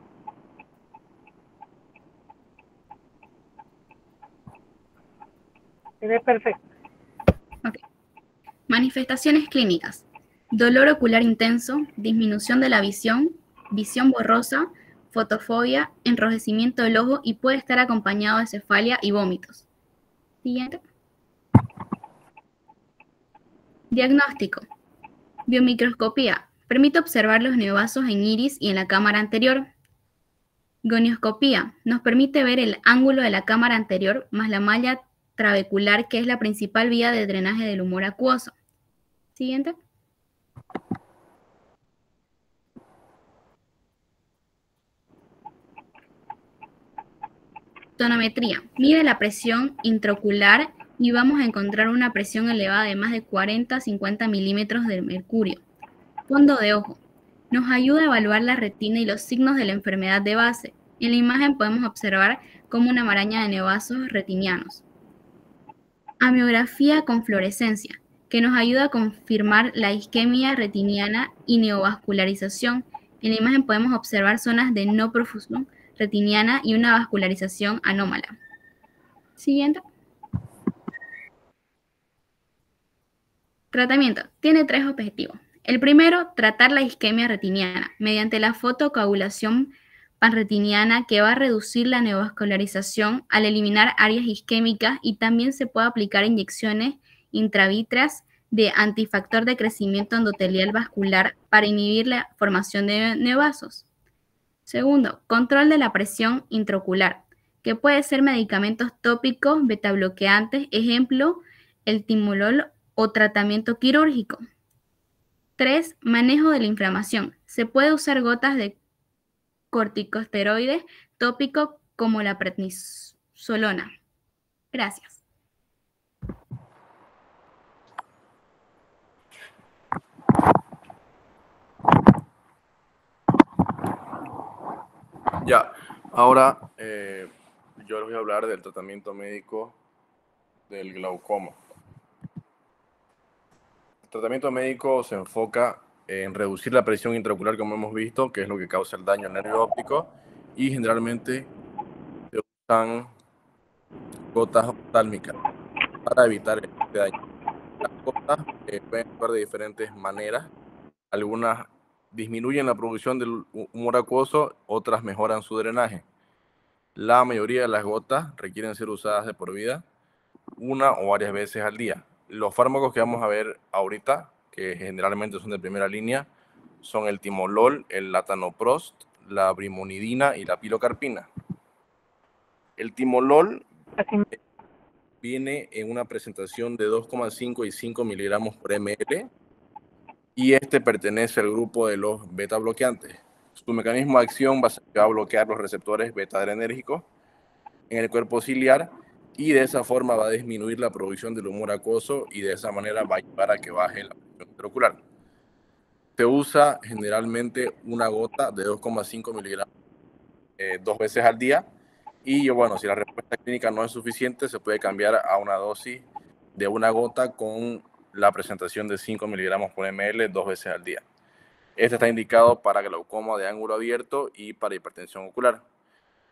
A: Se ve perfecto.
N: Okay. Manifestaciones clínicas. Dolor ocular intenso, disminución de la visión borrosa, fotofobia, enrojecimiento del ojo y puede estar acompañado de cefalia y vómitos. Siguiente. Diagnóstico. Biomicroscopía. Permite observar los neovasos en iris y en la cámara anterior. Gonioscopía. Nos permite ver el ángulo de la cámara anterior más la malla trabecular, que es la principal vía de drenaje del humor acuoso. Siguiente. Tonometría. Mide la presión intraocular y vamos a encontrar una presión elevada de más de 40-50 milímetros de mercurio. Fondo de ojo. Nos ayuda a evaluar la retina y los signos de la enfermedad de base. En la imagen podemos observar como una maraña de neovasos retinianos. Amiografía con fluorescencia, que nos ayuda a confirmar la isquemia retiniana y neovascularización. En la imagen podemos observar zonas de no profusión retiniana y una vascularización anómala. Siguiente. Tratamiento. Tiene 3 objetivos. El primero, tratar la isquemia retiniana mediante la fotocoagulación panretiniana, que va a reducir la neovascularización al eliminar áreas isquémicas, y también se puede aplicar inyecciones intravítreas de antifactor de crecimiento endotelial vascular para inhibir la formación de neovasos. Segundo, control de la presión intraocular, que puede ser medicamentos tópicos betabloqueantes, ejemplo, el timolol, o tratamiento quirúrgico. 3. Manejo de la inflamación. Se puede usar gotas de corticosteroides tópicos como la prednisolona. Gracias.
O: Ya, ahora yo les voy a hablar del tratamiento médico del glaucoma. El tratamiento médico se enfoca en reducir la presión intraocular, como hemos visto, que es lo que causa el daño al nervio óptico, y generalmente se usan gotas oftálmicas para evitar este daño. Las gotas pueden actuar de diferentes maneras. Algunas disminuyen la producción del humor acuoso, otras mejoran su drenaje. La mayoría de las gotas requieren ser usadas de por vida, una o varias veces al día. Los fármacos que vamos a ver ahorita, que generalmente son de primera línea, son el timolol, el latanoprost, la brimonidina y la pilocarpina. El timolol viene en una presentación de 2,5 y 5 miligramos por ml y este pertenece al grupo de los beta bloqueantes. Su mecanismo de acción va a bloquear los receptores beta adrenérgicos en el cuerpo ciliar y de esa forma va a disminuir la producción del humor acuoso y de esa manera va a ayudar a que baje la presión intraocular. Se usa generalmente una gota de 2,5 miligramos 2 veces al día y bueno, si la respuesta clínica no es suficiente, se puede cambiar a una dosis de una gota con la presentación de 5 miligramos por ml 2 veces al día. Este está indicado para glaucoma de ángulo abierto y para hipertensión ocular.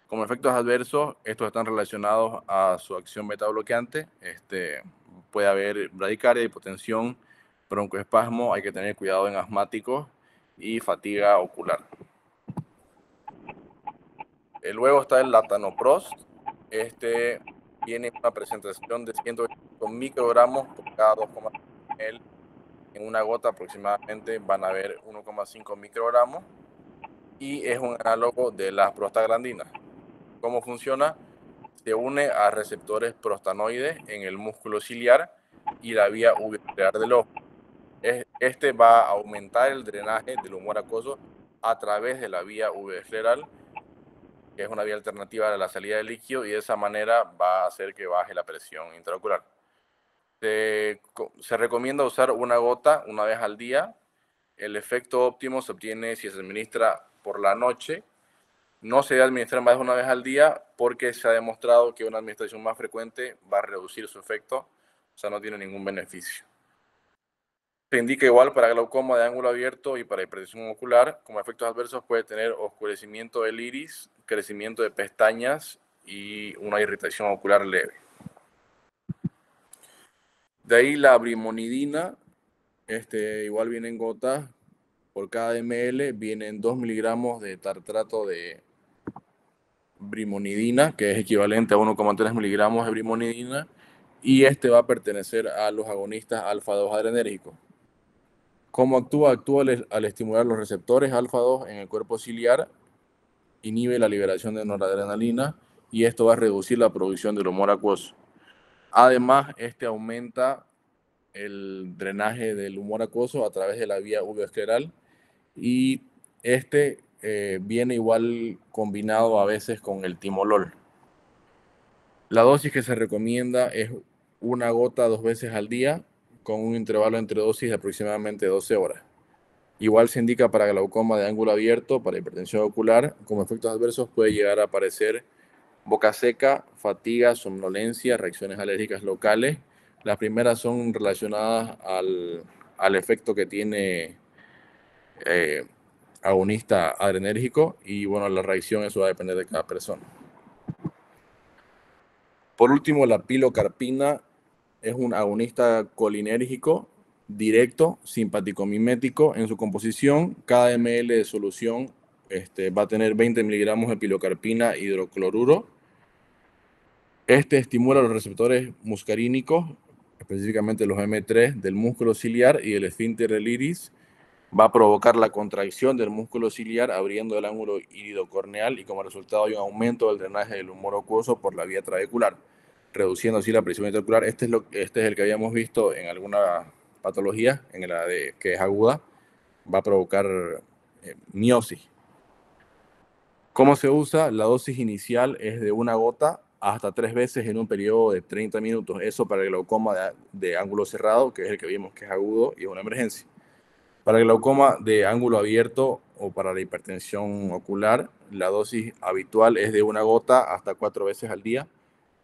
O: Como efectos adversos, estos están relacionados a su acción beta bloqueante. Puede haber bradicardia, hipotensión, broncoespasmo, hay que tener cuidado en asmáticos y fatiga ocular. Luego está el latanoprost. Tiene una presentación de 125 microgramos por cada 2,5 ml. En una gota aproximadamente van a haber 1,5 microgramos y es un análogo de las prostaglandinas. ¿Cómo funciona? Se une a receptores prostanoides en el músculo ciliar y la vía uveocular del ojo. Este va a aumentar el drenaje del humor acuoso a través de la vía uveoescleral, que es una vía alternativa a la salida del líquido, y de esa manera va a hacer que baje la presión intraocular. Se recomienda usar una gota una vez al día. El efecto óptimo se obtiene si se administra por la noche. No se debe administrar más de una vez al día porque se ha demostrado que una administración más frecuente va a reducir su efecto, o sea, no tiene ningún beneficio. Se indica igual para glaucoma de ángulo abierto y para hipertensión ocular. Como efectos adversos puede tener oscurecimiento del iris, crecimiento de pestañas y una irritación ocular leve. De ahí la brimonidina, igual viene en gotas, por cada ml vienen 2 miligramos de tartrato de brimonidina, que es equivalente a 1,3 miligramos de brimonidina, y va a pertenecer a los agonistas alfa-2 adrenérgicos. ¿Cómo actúa? Actúa al estimular los receptores alfa-2 en el cuerpo ciliar, inhibe la liberación de noradrenalina y esto va a reducir la producción del humor acuoso. Además, aumenta el drenaje del humor acuoso a través de la vía uveoescleral y viene igual combinado a veces con el timolol. La dosis que se recomienda es una gota 2 veces al día con un intervalo entre dosis de aproximadamente 12 horas. Igual se indica para glaucoma de ángulo abierto, para hipertensión ocular. Como efectos adversos puede llegar a aparecer boca seca, fatiga, somnolencia, reacciones alérgicas locales. Las primeras son relacionadas al efecto que tiene agonista adrenérgico y bueno, la reacción eso va a depender de cada persona. Por último, la pilocarpina es un agonista colinérgico directo, simpático-mimético. En su composición, cada ml de solución va a tener 20 miligramos de pilocarpina hidrocloruro. Estimula los receptores muscarínicos, específicamente los M3 del músculo ciliar y el esfínter del iris. Va a provocar la contracción del músculo ciliar abriendo el ángulo iridocorneal y como resultado hay un aumento del drenaje del humor acuoso por la vía trabecular, reduciendo así la presión intraocular. Este es el que habíamos visto en alguna patología, que es aguda, va a provocar miosis. ¿Cómo se usa? La dosis inicial es de 1 gota hasta 3 veces en un periodo de 30 minutos. Eso para el glaucoma de ángulo cerrado, que es el que vimos que es agudo y es una emergencia. Para el glaucoma de ángulo abierto o para la hipertensión ocular, la dosis habitual es de 1 gota hasta 4 veces al día,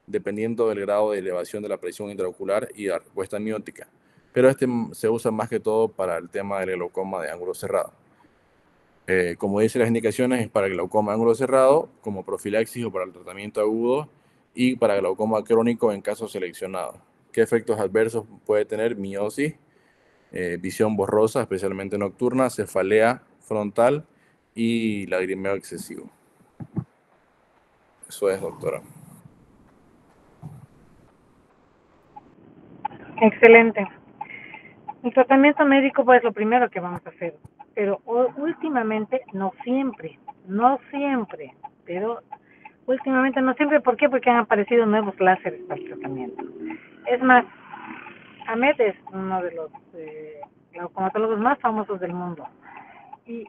O: dependiendo del grado de elevación de la presión intraocular y la respuesta amniótica. Pero este se usa más que todo para el tema del glaucoma de ángulo cerrado. Como dice las indicaciones, es para el glaucoma de ángulo cerrado, como profilaxis o para el tratamiento agudo, y para glaucoma crónico en casos seleccionados. ¿Qué efectos adversos puede tener? Miosis, visión borrosa, especialmente nocturna, cefalea frontal y lagrimeo excesivo. Eso es, doctora.
A: Excelente. El tratamiento médico pues es lo primero que vamos a hacer, pero últimamente, no siempre, pero últimamente no siempre. ¿Por qué? Porque han aparecido nuevos láseres para el tratamiento. Es más, Ahmed es uno de los glaucomatólogos más famosos del mundo y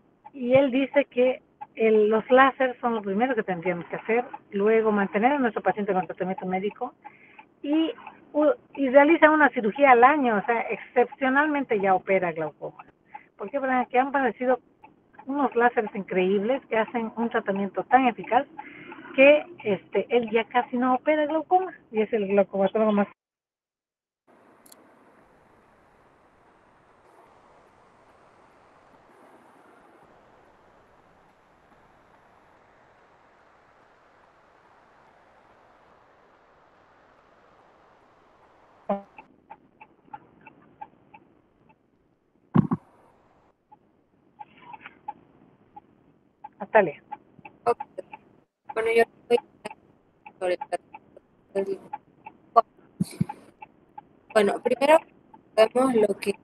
A: él dice que los láseres son lo primero que tendríamos que hacer, luego mantener a nuestro paciente con tratamiento médico y realiza una cirugía al año, o sea, excepcionalmente ya opera glaucoma. Porque que han aparecido unos láseres increíbles que hacen un tratamiento tan eficaz que él ya casi no opera glaucoma y es el glaucomatólogo más. Natalia.
P: Ok. Bueno, yo voy a hablar sobre el tratamiento. Bueno, primero vemos lo que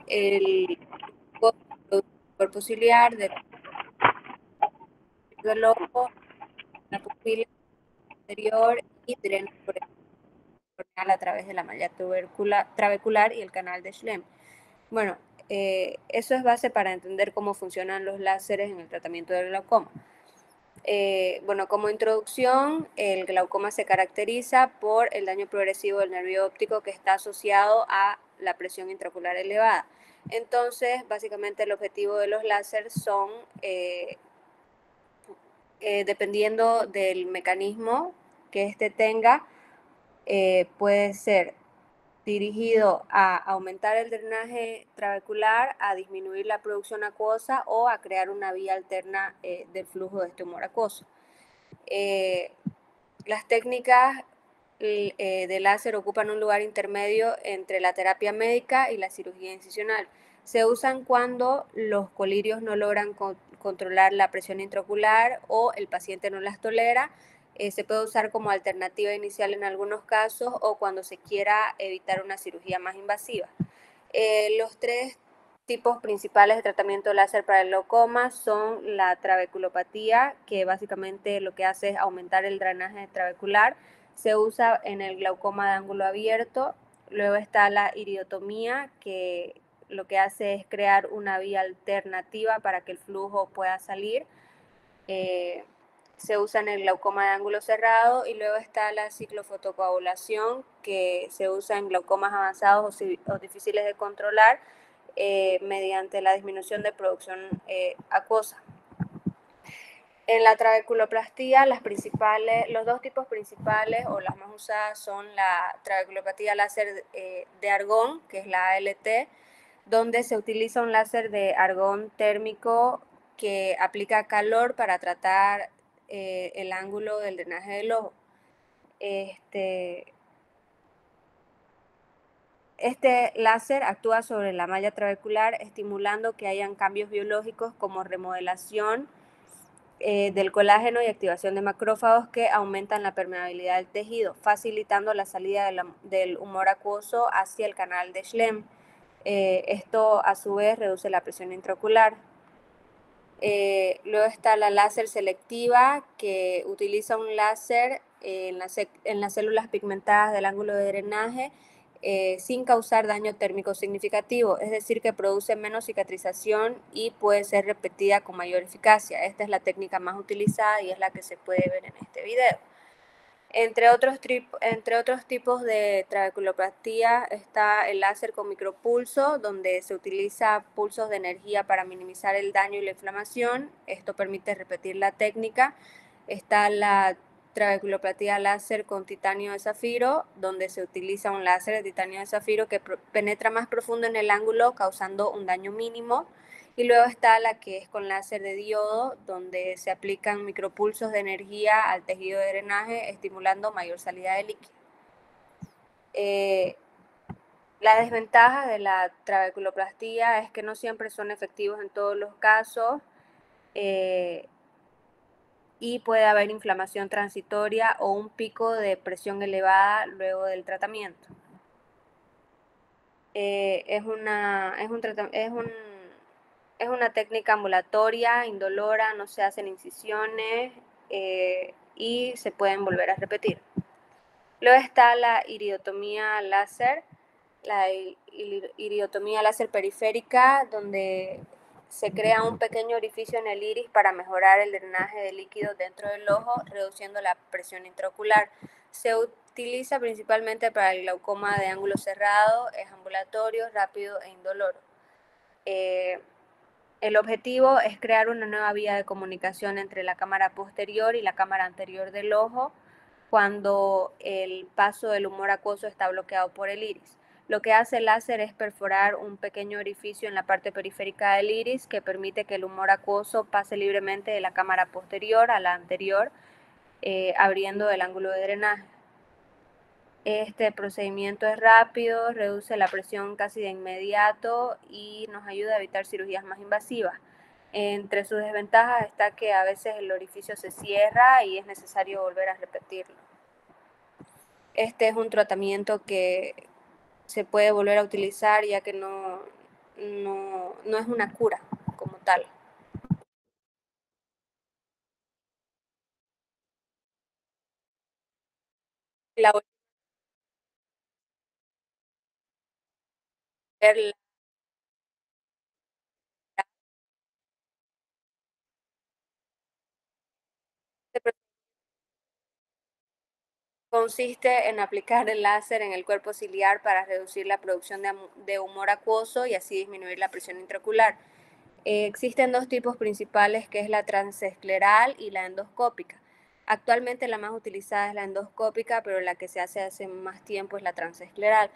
P: el cuerpo ciliar del ojo, la pupila anterior y drena por el corneal a través de la malla trabecular y el canal de Schlemm. Bueno, eso es base para entender cómo funcionan los láseres en el tratamiento del glaucoma. Bueno, como introducción, el glaucoma se caracteriza por el daño progresivo del nervio óptico que está asociado a la presión intraocular elevada. Entonces, básicamente el objetivo de los láseres son, dependiendo del mecanismo que éste tenga, puede ser dirigido a aumentar el drenaje trabecular, a disminuir la producción acuosa o a crear una vía alterna del flujo de este humor acuoso. Las técnicas de láser ocupan un lugar intermedio entre la terapia médica y la cirugía incisional. Se usan cuando los colirios no logran controlar la presión intraocular o el paciente no las tolera. Se puede usar como alternativa inicial en algunos casos o cuando se quiera evitar una cirugía más invasiva. Los tres tipos principales de tratamiento láser para el glaucoma son la trabeculopatía, que básicamente lo que hace es aumentar el drenaje trabecular. Se usa en el glaucoma de ángulo abierto. Luego está la iridotomía, que lo que hace es crear una vía alternativa para que el flujo pueda salir. Se usa en el glaucoma de ángulo cerrado. Y luego está la ciclofotocoagulación, que se usa en glaucomas avanzados o difíciles de controlar mediante la disminución de producción acuosa. En la trabeculoplastía, los dos tipos principales o las más usadas son la trabeculopatía láser de argón, que es la ALT, donde se utiliza un láser de argón térmico que aplica calor para tratar el ángulo del drenaje del ojo. Este láser actúa sobre la malla trabecular, estimulando que hayan cambios biológicos como remodelación del colágeno y activación de macrófagos que aumentan la permeabilidad del tejido, facilitando la salida del humor acuoso hacia el canal de Schlemm. Esto a su vez reduce la presión intraocular. Luego está la láser selectiva, que utiliza un láser en las células pigmentadas del ángulo de drenaje sin causar daño térmico significativo, es decir, que produce menos cicatrización y puede ser repetida con mayor eficacia. Esta es la técnica más utilizada y es la que se puede ver en este video. Entre otros tipos de trabeculoplastia está el láser con micropulso, donde se utiliza pulsos de energía para minimizar el daño y la inflamación. Esto permite repetir la técnica. Está la trabeculoplastia láser con titanio de zafiro, donde se utiliza un láser de titanio de zafiro que penetra más profundo en el ángulo, causando un daño mínimo. Y luego está la que es con láser de diodo, donde se aplican micropulsos de energía al tejido de drenaje, estimulando mayor salida de líquido. La desventaja de la trabeculoplastia es que no siempre son efectivos en todos los casos y puede haber inflamación transitoria o un pico de presión elevada luego del tratamiento. Es una técnica ambulatoria, indolora, no se hacen incisiones y se pueden volver a repetir. Luego está la iridotomía láser, periférica, donde se crea un pequeño orificio en el iris para mejorar el drenaje de líquido dentro del ojo, reduciendo la presión intraocular. Se utiliza principalmente para el glaucoma de ángulo cerrado, es ambulatorio, rápido e indoloro. El objetivo es crear una nueva vía de comunicación entre la cámara posterior y la cámara anterior del ojo cuando el paso del humor acuoso está bloqueado por el iris. Lo que hace el láser es perforar un pequeño orificio en la parte periférica del iris que permite que el humor acuoso pase libremente de la cámara posterior a la anterior, abriendo el ángulo de drenaje. Este procedimiento es rápido, reduce la presión casi de inmediato y nos ayuda a evitar cirugías más invasivas. Entre sus desventajas está que a veces el orificio se cierra y es necesario volver a repetirlo. Este es un tratamiento que se puede volver a utilizar ya que no es una cura como tal. Consiste en aplicar el láser en el cuerpo ciliar para reducir la producción de humor acuoso y así disminuir la presión intraocular. Existen dos tipos principales, que es la transescleral y la endoscópica. Actualmente la más utilizada es la endoscópica, pero la que se hace más tiempo es la transescleral.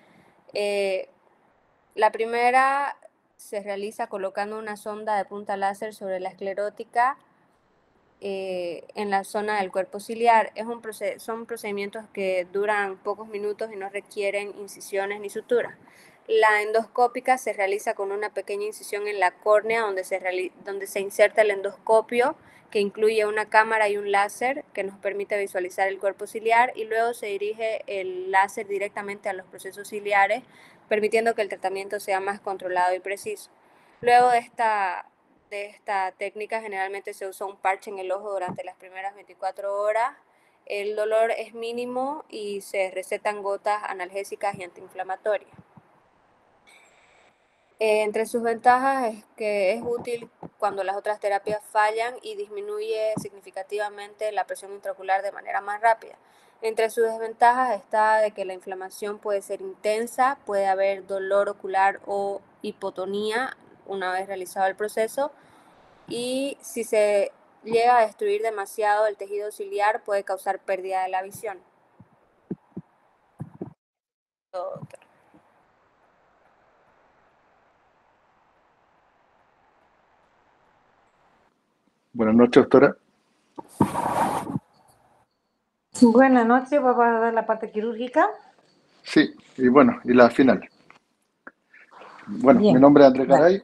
P: La primera se realiza colocando una sonda de punta láser sobre la esclerótica en la zona del cuerpo ciliar. Son procedimientos que duran pocos minutos y no requieren incisiones ni suturas. La endoscópica se realiza con una pequeña incisión en la córnea donde se inserta el endoscopio, que incluye una cámara y un láser que nos permite visualizar el cuerpo ciliar, y luego se dirige el láser directamente a los procesos ciliares, permitiendo que el tratamiento sea más controlado y preciso. Luego de esta técnica generalmente se usa un parche en el ojo durante las primeras 24 horas. El dolor es mínimo y se recetan gotas analgésicas y antiinflamatorias. Entre sus ventajas es que es útil cuando las otras terapias fallan y disminuye significativamente la presión intraocular de manera más rápida. Entre sus desventajas está de que la inflamación puede ser intensa, puede haber dolor ocular o hipotonía una vez realizado el proceso, y si se llega a destruir demasiado el tejido ciliar puede causar pérdida de la visión.
Q: Buenas noches, doctora.
A: Buenas noches, vamos a dar la parte quirúrgica.
Q: Sí, y bueno, y la final. Bueno,
A: Bien.
Q: mi nombre es Andrés Garay.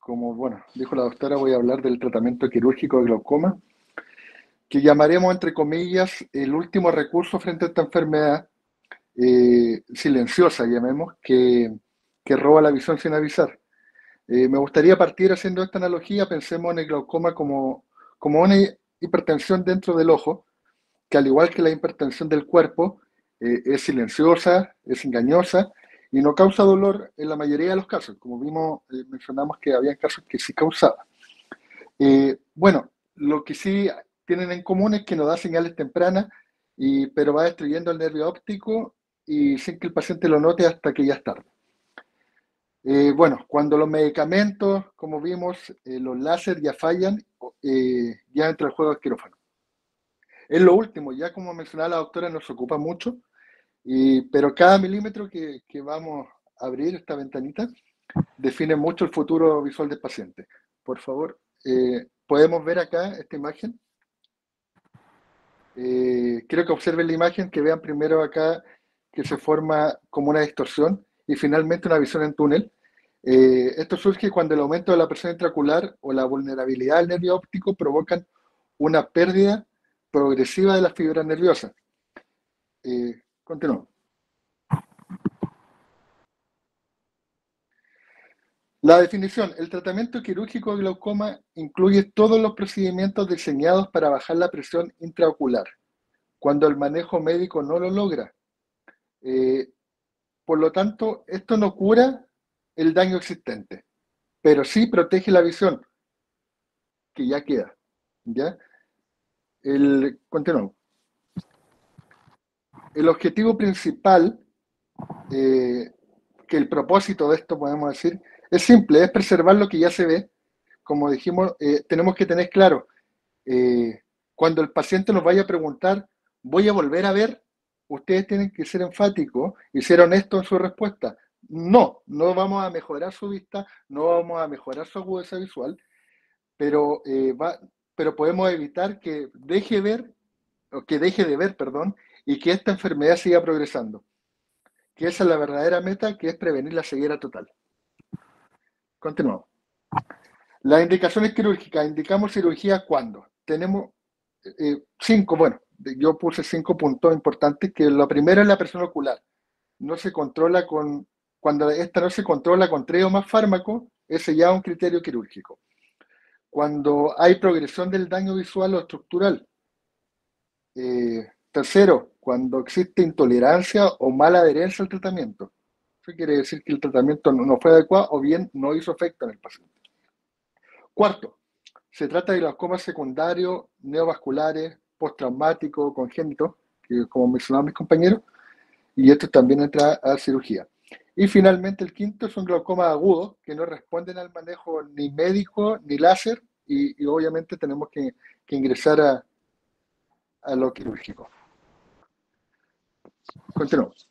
Q: Como dijo la doctora, voy a hablar del tratamiento quirúrgico de glaucoma, que llamaremos, entre comillas, el último recurso frente a esta enfermedad silenciosa, llamemos, que roba la visión sin avisar. Me gustaría partir haciendo esta analogía. Pensemos en el glaucoma como una hipertensión dentro del ojo, que al igual que la hipertensión del cuerpo, es silenciosa, es engañosa y no causa dolor en la mayoría de los casos. Como vimos, mencionamos que había casos que sí causaba. Bueno, lo que sí tienen en común es que no da señales tempranas, pero va destruyendo el nervio óptico y sin que el paciente lo note hasta que ya es tarde. Bueno, cuando los medicamentos, como vimos, los láser ya fallan, ya entra el juego del quirófano. Es lo último, ya como mencionaba la doctora, nos ocupa mucho, pero cada milímetro que vamos a abrir esta ventanita define mucho el futuro visual del paciente. Por favor, podemos ver acá esta imagen. Quiero que observen la imagen, que vean primero acá que se forma como una distorsión y finalmente una visión en túnel. Esto surge cuando el aumento de la presión intraocular o la vulnerabilidad del nervio óptico provocan una pérdida progresiva de las fibras nerviosas. Continuamos. La definición: el tratamiento quirúrgico de glaucoma incluye todos los procedimientos diseñados para bajar la presión intraocular, cuando el manejo médico no lo logra. Por lo tanto, esto no cura el daño existente, pero sí protege la visión, que ya queda. ¿Ya? Continuamos. El objetivo principal, que el propósito de esto, podemos decir, es simple, es preservar lo que ya se ve. Como dijimos, tenemos que tener claro, cuando el paciente nos vaya a preguntar, ¿voy a volver a ver? Ustedes tienen que ser enfáticos y ser honestos en su respuesta. No vamos a mejorar su vista, no vamos a mejorar su agudeza visual, pero podemos evitar que deje de ver, y que esta enfermedad siga progresando. Que esa es la verdadera meta, que es prevenir la ceguera total. Continuamos. Las indicaciones quirúrgicas. Indicamos cirugía cuando. Tenemos 5, bueno, yo puse 5 puntos importantes, que lo primero es la presión ocular. No se controla cuando esta no se controla con 3 o más fármacos, ese ya es un criterio quirúrgico. Cuando hay progresión del daño visual o estructural. Tercero, cuando existe intolerancia o mala adherencia al tratamiento. Eso quiere decir que el tratamiento no fue adecuado o bien no hizo efecto en el paciente. Cuarto, se trata de glaucomas secundarios, neovasculares, postraumáticos, congénitos, que como mencionaban mis compañeros, y esto también entra a cirugía. Y finalmente el quinto son glaucomas agudos, que no responden al manejo ni médico ni láser, y obviamente tenemos que ingresar a lo quirúrgico. Continuamos.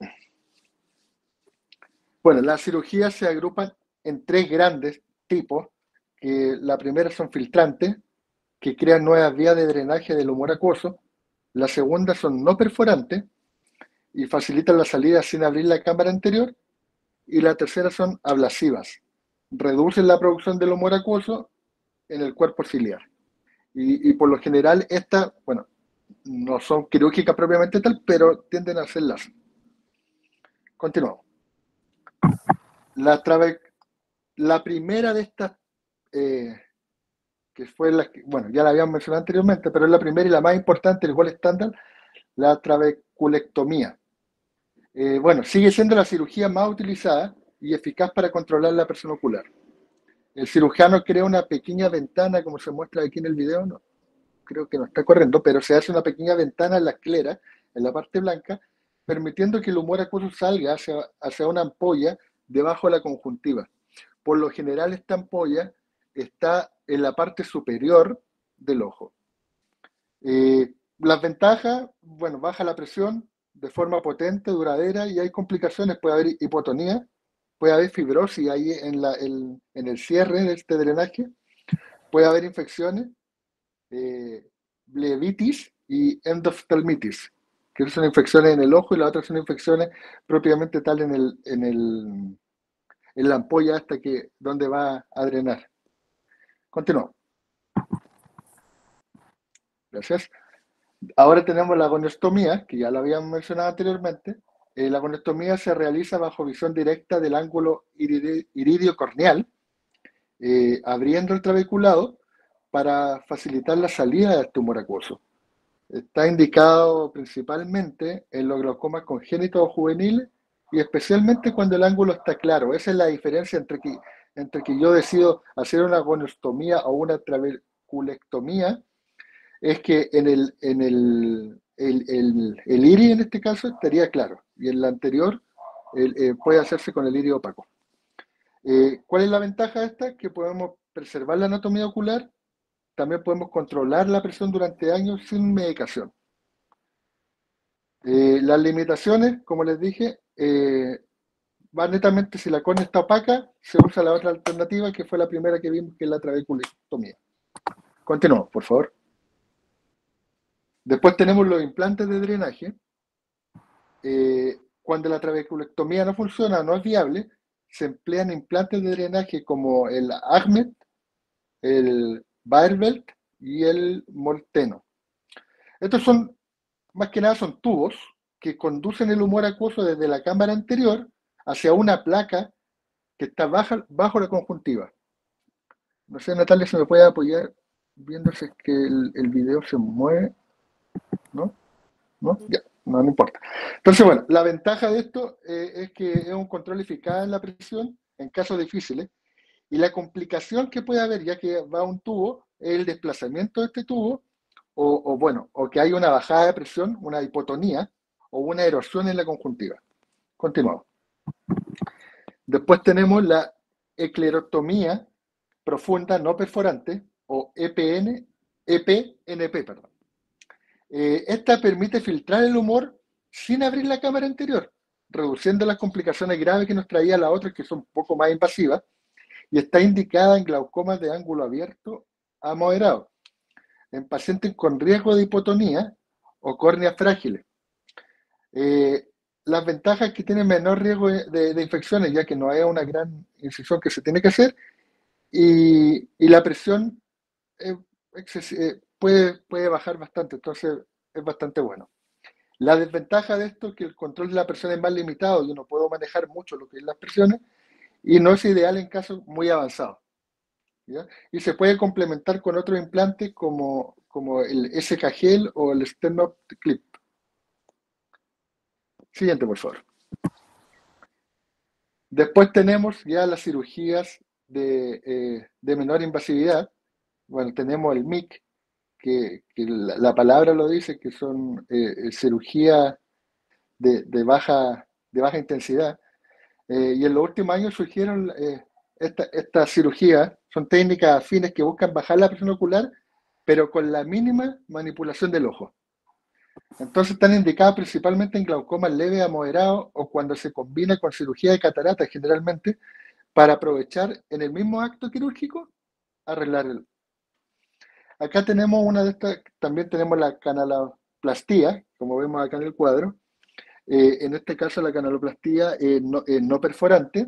Q: Bueno, las cirugías se agrupan en 3 grandes tipos, que la primera son filtrantes, que crean nuevas vías de drenaje del humor acuoso. La segunda son no perforantes, y facilitan la salida sin abrir la cámara anterior. Y la tercera son ablasivas, reducen la producción del humor acuoso en el cuerpo ciliar. Y por lo general estas, bueno, no son quirúrgicas propiamente tal, pero tienden a ser láser. Continuamos. La primera de estas, que fue la que, bueno, ya la habíamos mencionado anteriormente, pero es la primera y la más importante, el gold estándar, la trabeculectomía. Bueno, sigue siendo la cirugía más utilizada y eficaz para controlar la presión ocular. El cirujano crea una pequeña ventana, como se muestra aquí en el video, no, creo que no está corriendo, pero se hace una pequeña ventana en la esclera, en la parte blanca, permitiendo que el humor acuoso salga hacia una ampolla debajo de la conjuntiva. Por lo general esta ampolla está en la parte superior del ojo. Las ventajas, bueno, baja la presión de forma potente, duradera, y hay complicaciones, puede haber hipotonía, puede haber fibrosis ahí en el cierre de este drenaje, puede haber infecciones, blebitis y endoftalmitis, que son infecciones en el ojo, y las otras son infecciones propiamente tal en la ampolla hasta donde va a drenar. Continuamos. Gracias. Ahora tenemos la goniostomía, que ya la habíamos mencionado anteriormente. La goniostomía se realiza bajo visión directa del ángulo iridio corneal, abriendo el trabeculado para facilitar la salida del tumor acuoso. Está indicado principalmente en los glaucomas congénitos o juveniles y especialmente cuando el ángulo está claro. Esa es la diferencia entre que yo decido hacer una goniostomía o una trabeculectomía, es que en el iris en este caso estaría claro y en la anterior puede hacerse con el iris opaco. ¿Cuál es la ventaja de esta? Que podemos preservar la anatomía ocular, también podemos controlar la presión durante años sin medicación. Las limitaciones, como les dije, va netamente si la córnea está opaca, se usa la otra alternativa que fue la primera que vimos, que es la trabeculectomía. Continuamos, por favor. Después tenemos los implantes de drenaje. Cuando la trabeculectomía no funciona, no es viable, se emplean implantes de drenaje como el Ahmed, el Baerbelt y el Molteno. Estos son, más que nada, son tubos que conducen el humor acuoso desde la cámara anterior hacia una placa que está bajo la conjuntiva. No sé, Natalia, si me puede apoyar viendo si es que el video se mueve. ¿No? ¿No? Ya, no importa. Entonces, bueno, la ventaja de esto es que es un control eficaz en la presión en casos difíciles, y la complicación que puede haber, ya que va un tubo, es el desplazamiento de este tubo, o que hay una bajada de presión, una hipotonía, o una erosión en la conjuntiva. Continuamos. Después tenemos la esclerotomía profunda no perforante, o EPNP, perdón. Esta permite filtrar el humor sin abrir la cámara anterior, reduciendo las complicaciones graves que nos traía la otra, que son un poco más invasivas, y está indicada en glaucomas de ángulo abierto a moderado, en pacientes con riesgo de hipotonía o córneas frágiles. Las ventajas es que tiene menor riesgo de infecciones, ya que no hay una gran incisión que se tiene que hacer, y la presión puede bajar bastante, entonces es bastante bueno. La desventaja de esto es que el control de la presión es más limitado, yo no puedo manejar mucho lo que es las presiones, y no es ideal en casos muy avanzados, ¿ya? Y se puede complementar con otros implantes como el SK-Gel o el Stenop Clip. Siguiente, por favor. Después tenemos ya las cirugías de menor invasividad. Bueno, tenemos el MIC, que la palabra lo dice, que son cirugía de baja intensidad. Y en los últimos años surgieron estas cirugías, son técnicas afines que buscan bajar la presión ocular, pero con la mínima manipulación del ojo. Entonces están indicadas principalmente en glaucomas leves a moderados o cuando se combina con cirugía de catarata generalmente, para aprovechar en el mismo acto quirúrgico arreglar el. Acá tenemos una de estas, también tenemos la canaloplastía, como vemos acá en el cuadro. En este caso la canaloplastía no perforante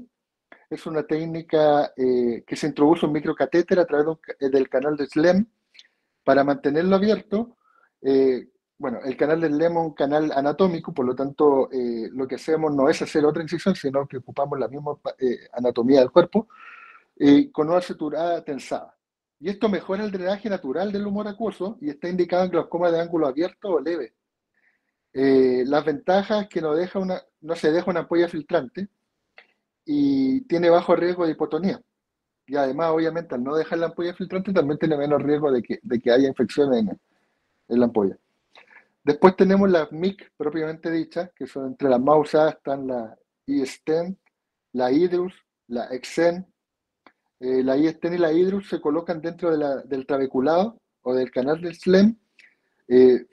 Q: es una técnica que se introduce un microcatéter a través del canal de Schlemm para mantenerlo abierto. Bueno, el canal de Schlemm es un canal anatómico, por lo tanto lo que hacemos no es hacer otra incisión, sino que ocupamos la misma anatomía del cuerpo con una sutura tensada. Y esto mejora el drenaje natural del humor acuoso y está indicado en glaucoma de ángulo abierto o leve. Las ventajas es que no se deja una ampolla filtrante y tiene bajo riesgo de hipotonía. Y además, obviamente, al no dejar la ampolla filtrante, también tiene menos riesgo de que haya infección en la ampolla. Después tenemos las MIC propiamente dichas, que son entre las más usadas están la iStent, la Hydrus, la Exen. La iStent y la Hydrus se colocan dentro del trabeculado o del canal del Schlemm,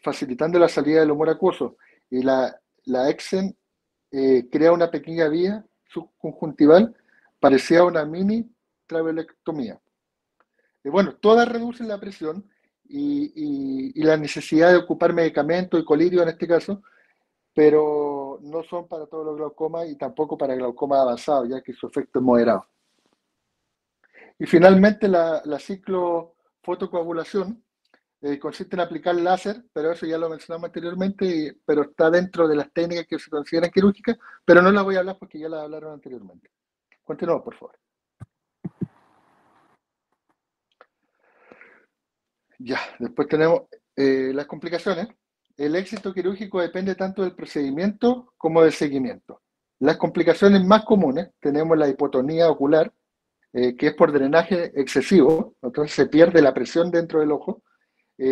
Q: facilitando la salida del humor acuoso. Y la Exen crea una pequeña vía subconjuntival parecida a una mini trabeculectomía. Bueno, todas reducen la presión y la necesidad de ocupar medicamentos y colirio en este caso, pero no son para todos los glaucomas y tampoco para glaucomas avanzados, ya que su efecto es moderado. Y finalmente la ciclofotocoagulación consiste en aplicar láser, pero eso ya lo mencionamos anteriormente, pero está dentro de las técnicas que se consideran quirúrgicas, pero no las voy a hablar porque ya las hablaron anteriormente. Continuamos, por favor. Ya, después tenemos las complicaciones. el éxito quirúrgico depende tanto del procedimiento como del seguimiento. Las complicaciones más comunes, tenemos la hipotonía ocular, que es por drenaje excesivo, entonces se pierde la presión dentro del ojo.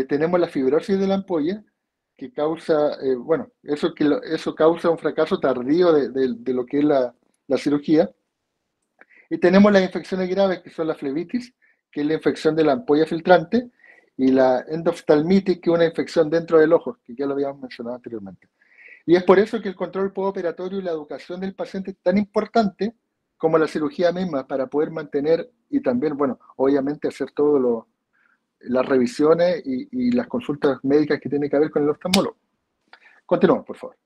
Q: Tenemos la fibrosis de la ampolla, que causa, eso causa un fracaso tardío de lo que es la cirugía. Y tenemos las infecciones graves, que son la flebitis, que es la infección de la ampolla filtrante, y la endoftalmitis, que es una infección dentro del ojo, que ya lo habíamos mencionado anteriormente. Y es por eso que el control postoperatorio y la educación del paciente es tan importante como la cirugía misma, para poder mantener y también, bueno, obviamente hacer todas las revisiones y las consultas médicas que tiene que ver con el oftalmólogo. Continuamos, por favor.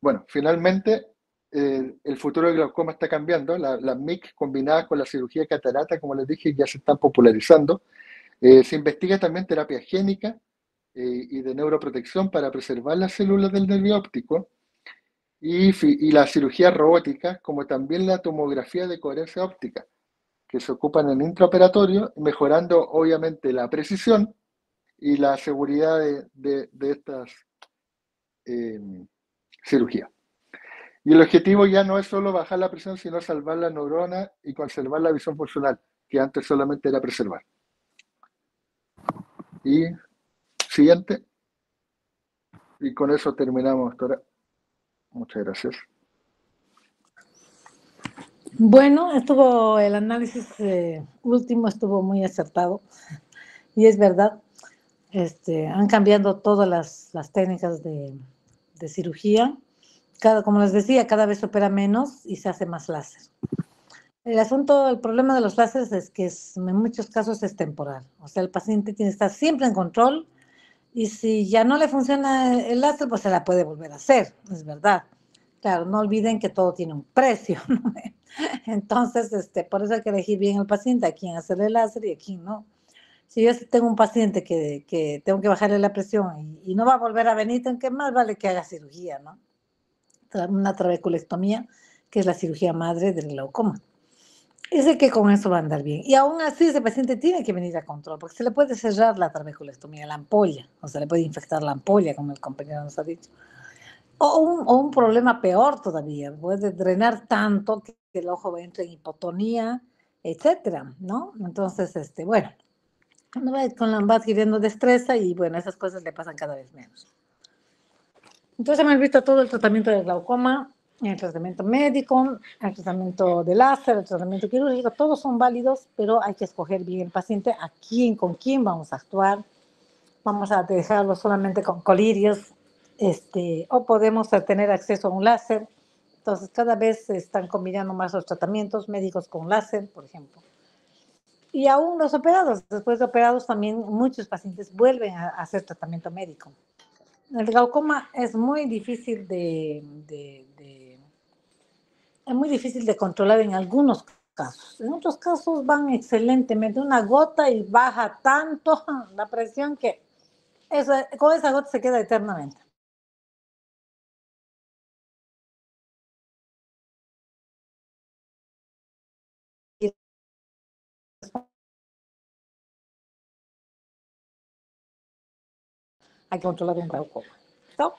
Q: Bueno, finalmente, el futuro del glaucoma está cambiando. Las MIC combinadas con la cirugía de catarata, como les dije, ya se están popularizando. Se investiga también terapia génica y de neuroprotección para preservar las células del nervio óptico, y la cirugía robótica, como también la tomografía de coherencia óptica, que se ocupan en intraoperatorio, mejorando obviamente la precisión y la seguridad de estas cirugías. Y el objetivo ya no es solo bajar la presión, sino salvar la neurona y conservar la visión funcional, que antes solamente era preservar. Y siguiente. Y con eso terminamos, doctora. Muchas gracias.
F: Bueno, el análisis último estuvo muy acertado, y es verdad, han cambiado todas las técnicas de cirugía. Como les decía, cada vez se opera menos y se hace más láser. El problema de los láseres es que en muchos casos es temporal. O sea, el paciente tiene que estar siempre en control, y si ya no le funciona el láser, pues se la puede volver a hacer, es verdad. Claro, no olviden que todo tiene un precio, ¿no? Entonces, por eso hay que elegir bien al paciente, a quién hacerle el láser y a quién no. Si yo tengo un paciente que tengo que bajarle la presión y no va a volver a venir, ¿qué más vale que haga cirugía, no? Una trabeculectomía, que es la cirugía madre del glaucoma. Sé que con eso va a andar bien. Y aún así ese paciente tiene que venir a control, porque se le puede cerrar la trabeculectomía, la ampolla, o se le puede infectar la ampolla, como el compañero nos ha dicho. O un problema peor todavía, puede drenar tanto que el ojo entre en hipotonía, etcétera, ¿no? Entonces, bueno, va adquiriendo destreza y, bueno, esas cosas le pasan cada vez menos. Entonces hemos visto todo el tratamiento del glaucoma, el tratamiento médico, el tratamiento de láser, el tratamiento quirúrgico, todos son válidos, pero hay que escoger bien el paciente, con quién vamos a actuar. Vamos a dejarlo solamente con colirios, o podemos tener acceso a un láser. Entonces cada vez se están combinando más los tratamientos médicos con láser, por ejemplo. Y aún los operados, después de operados también muchos pacientes vuelven a hacer tratamiento médico. El glaucoma es muy difícil de controlar en algunos casos. En otros casos van excelentemente. Una gota y baja tanto la presión que con esa gota se queda eternamente. Hay que controlar un glaucoma. ¿No?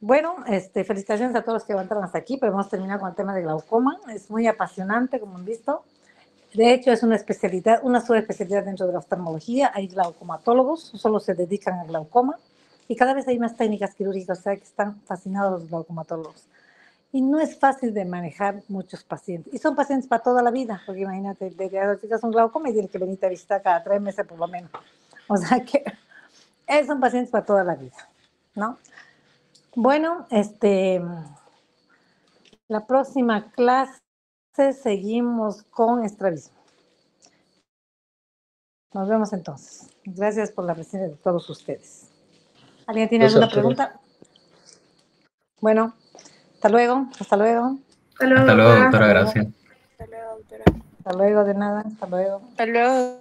F: Bueno, felicitaciones a todos los que aguantaron hasta aquí, pero vamos a terminar con el tema de glaucoma. Es muy apasionante, como han visto. De hecho, es una especialidad, una subespecialidad dentro de la oftalmología. Hay glaucomatólogos, solo se dedican al glaucoma, y cada vez hay más técnicas quirúrgicas, o sea, que están fascinados los glaucomatólogos. Y no es fácil de manejar muchos pacientes. Y son pacientes para toda la vida, porque imagínate, le diagnosticas un glaucoma y tienes que venirte a visitar cada 3 meses por lo menos. O sea que son pacientes para toda la vida, ¿no? Bueno, la próxima clase seguimos con estrabismo. Nos vemos entonces. Gracias por la presencia de todos ustedes. ¿Alguien tiene alguna pregunta? Bueno, hasta luego.
R: Hasta luego, doctora, gracias.
F: Hasta luego, de nada. Hasta luego.
J: Hasta luego.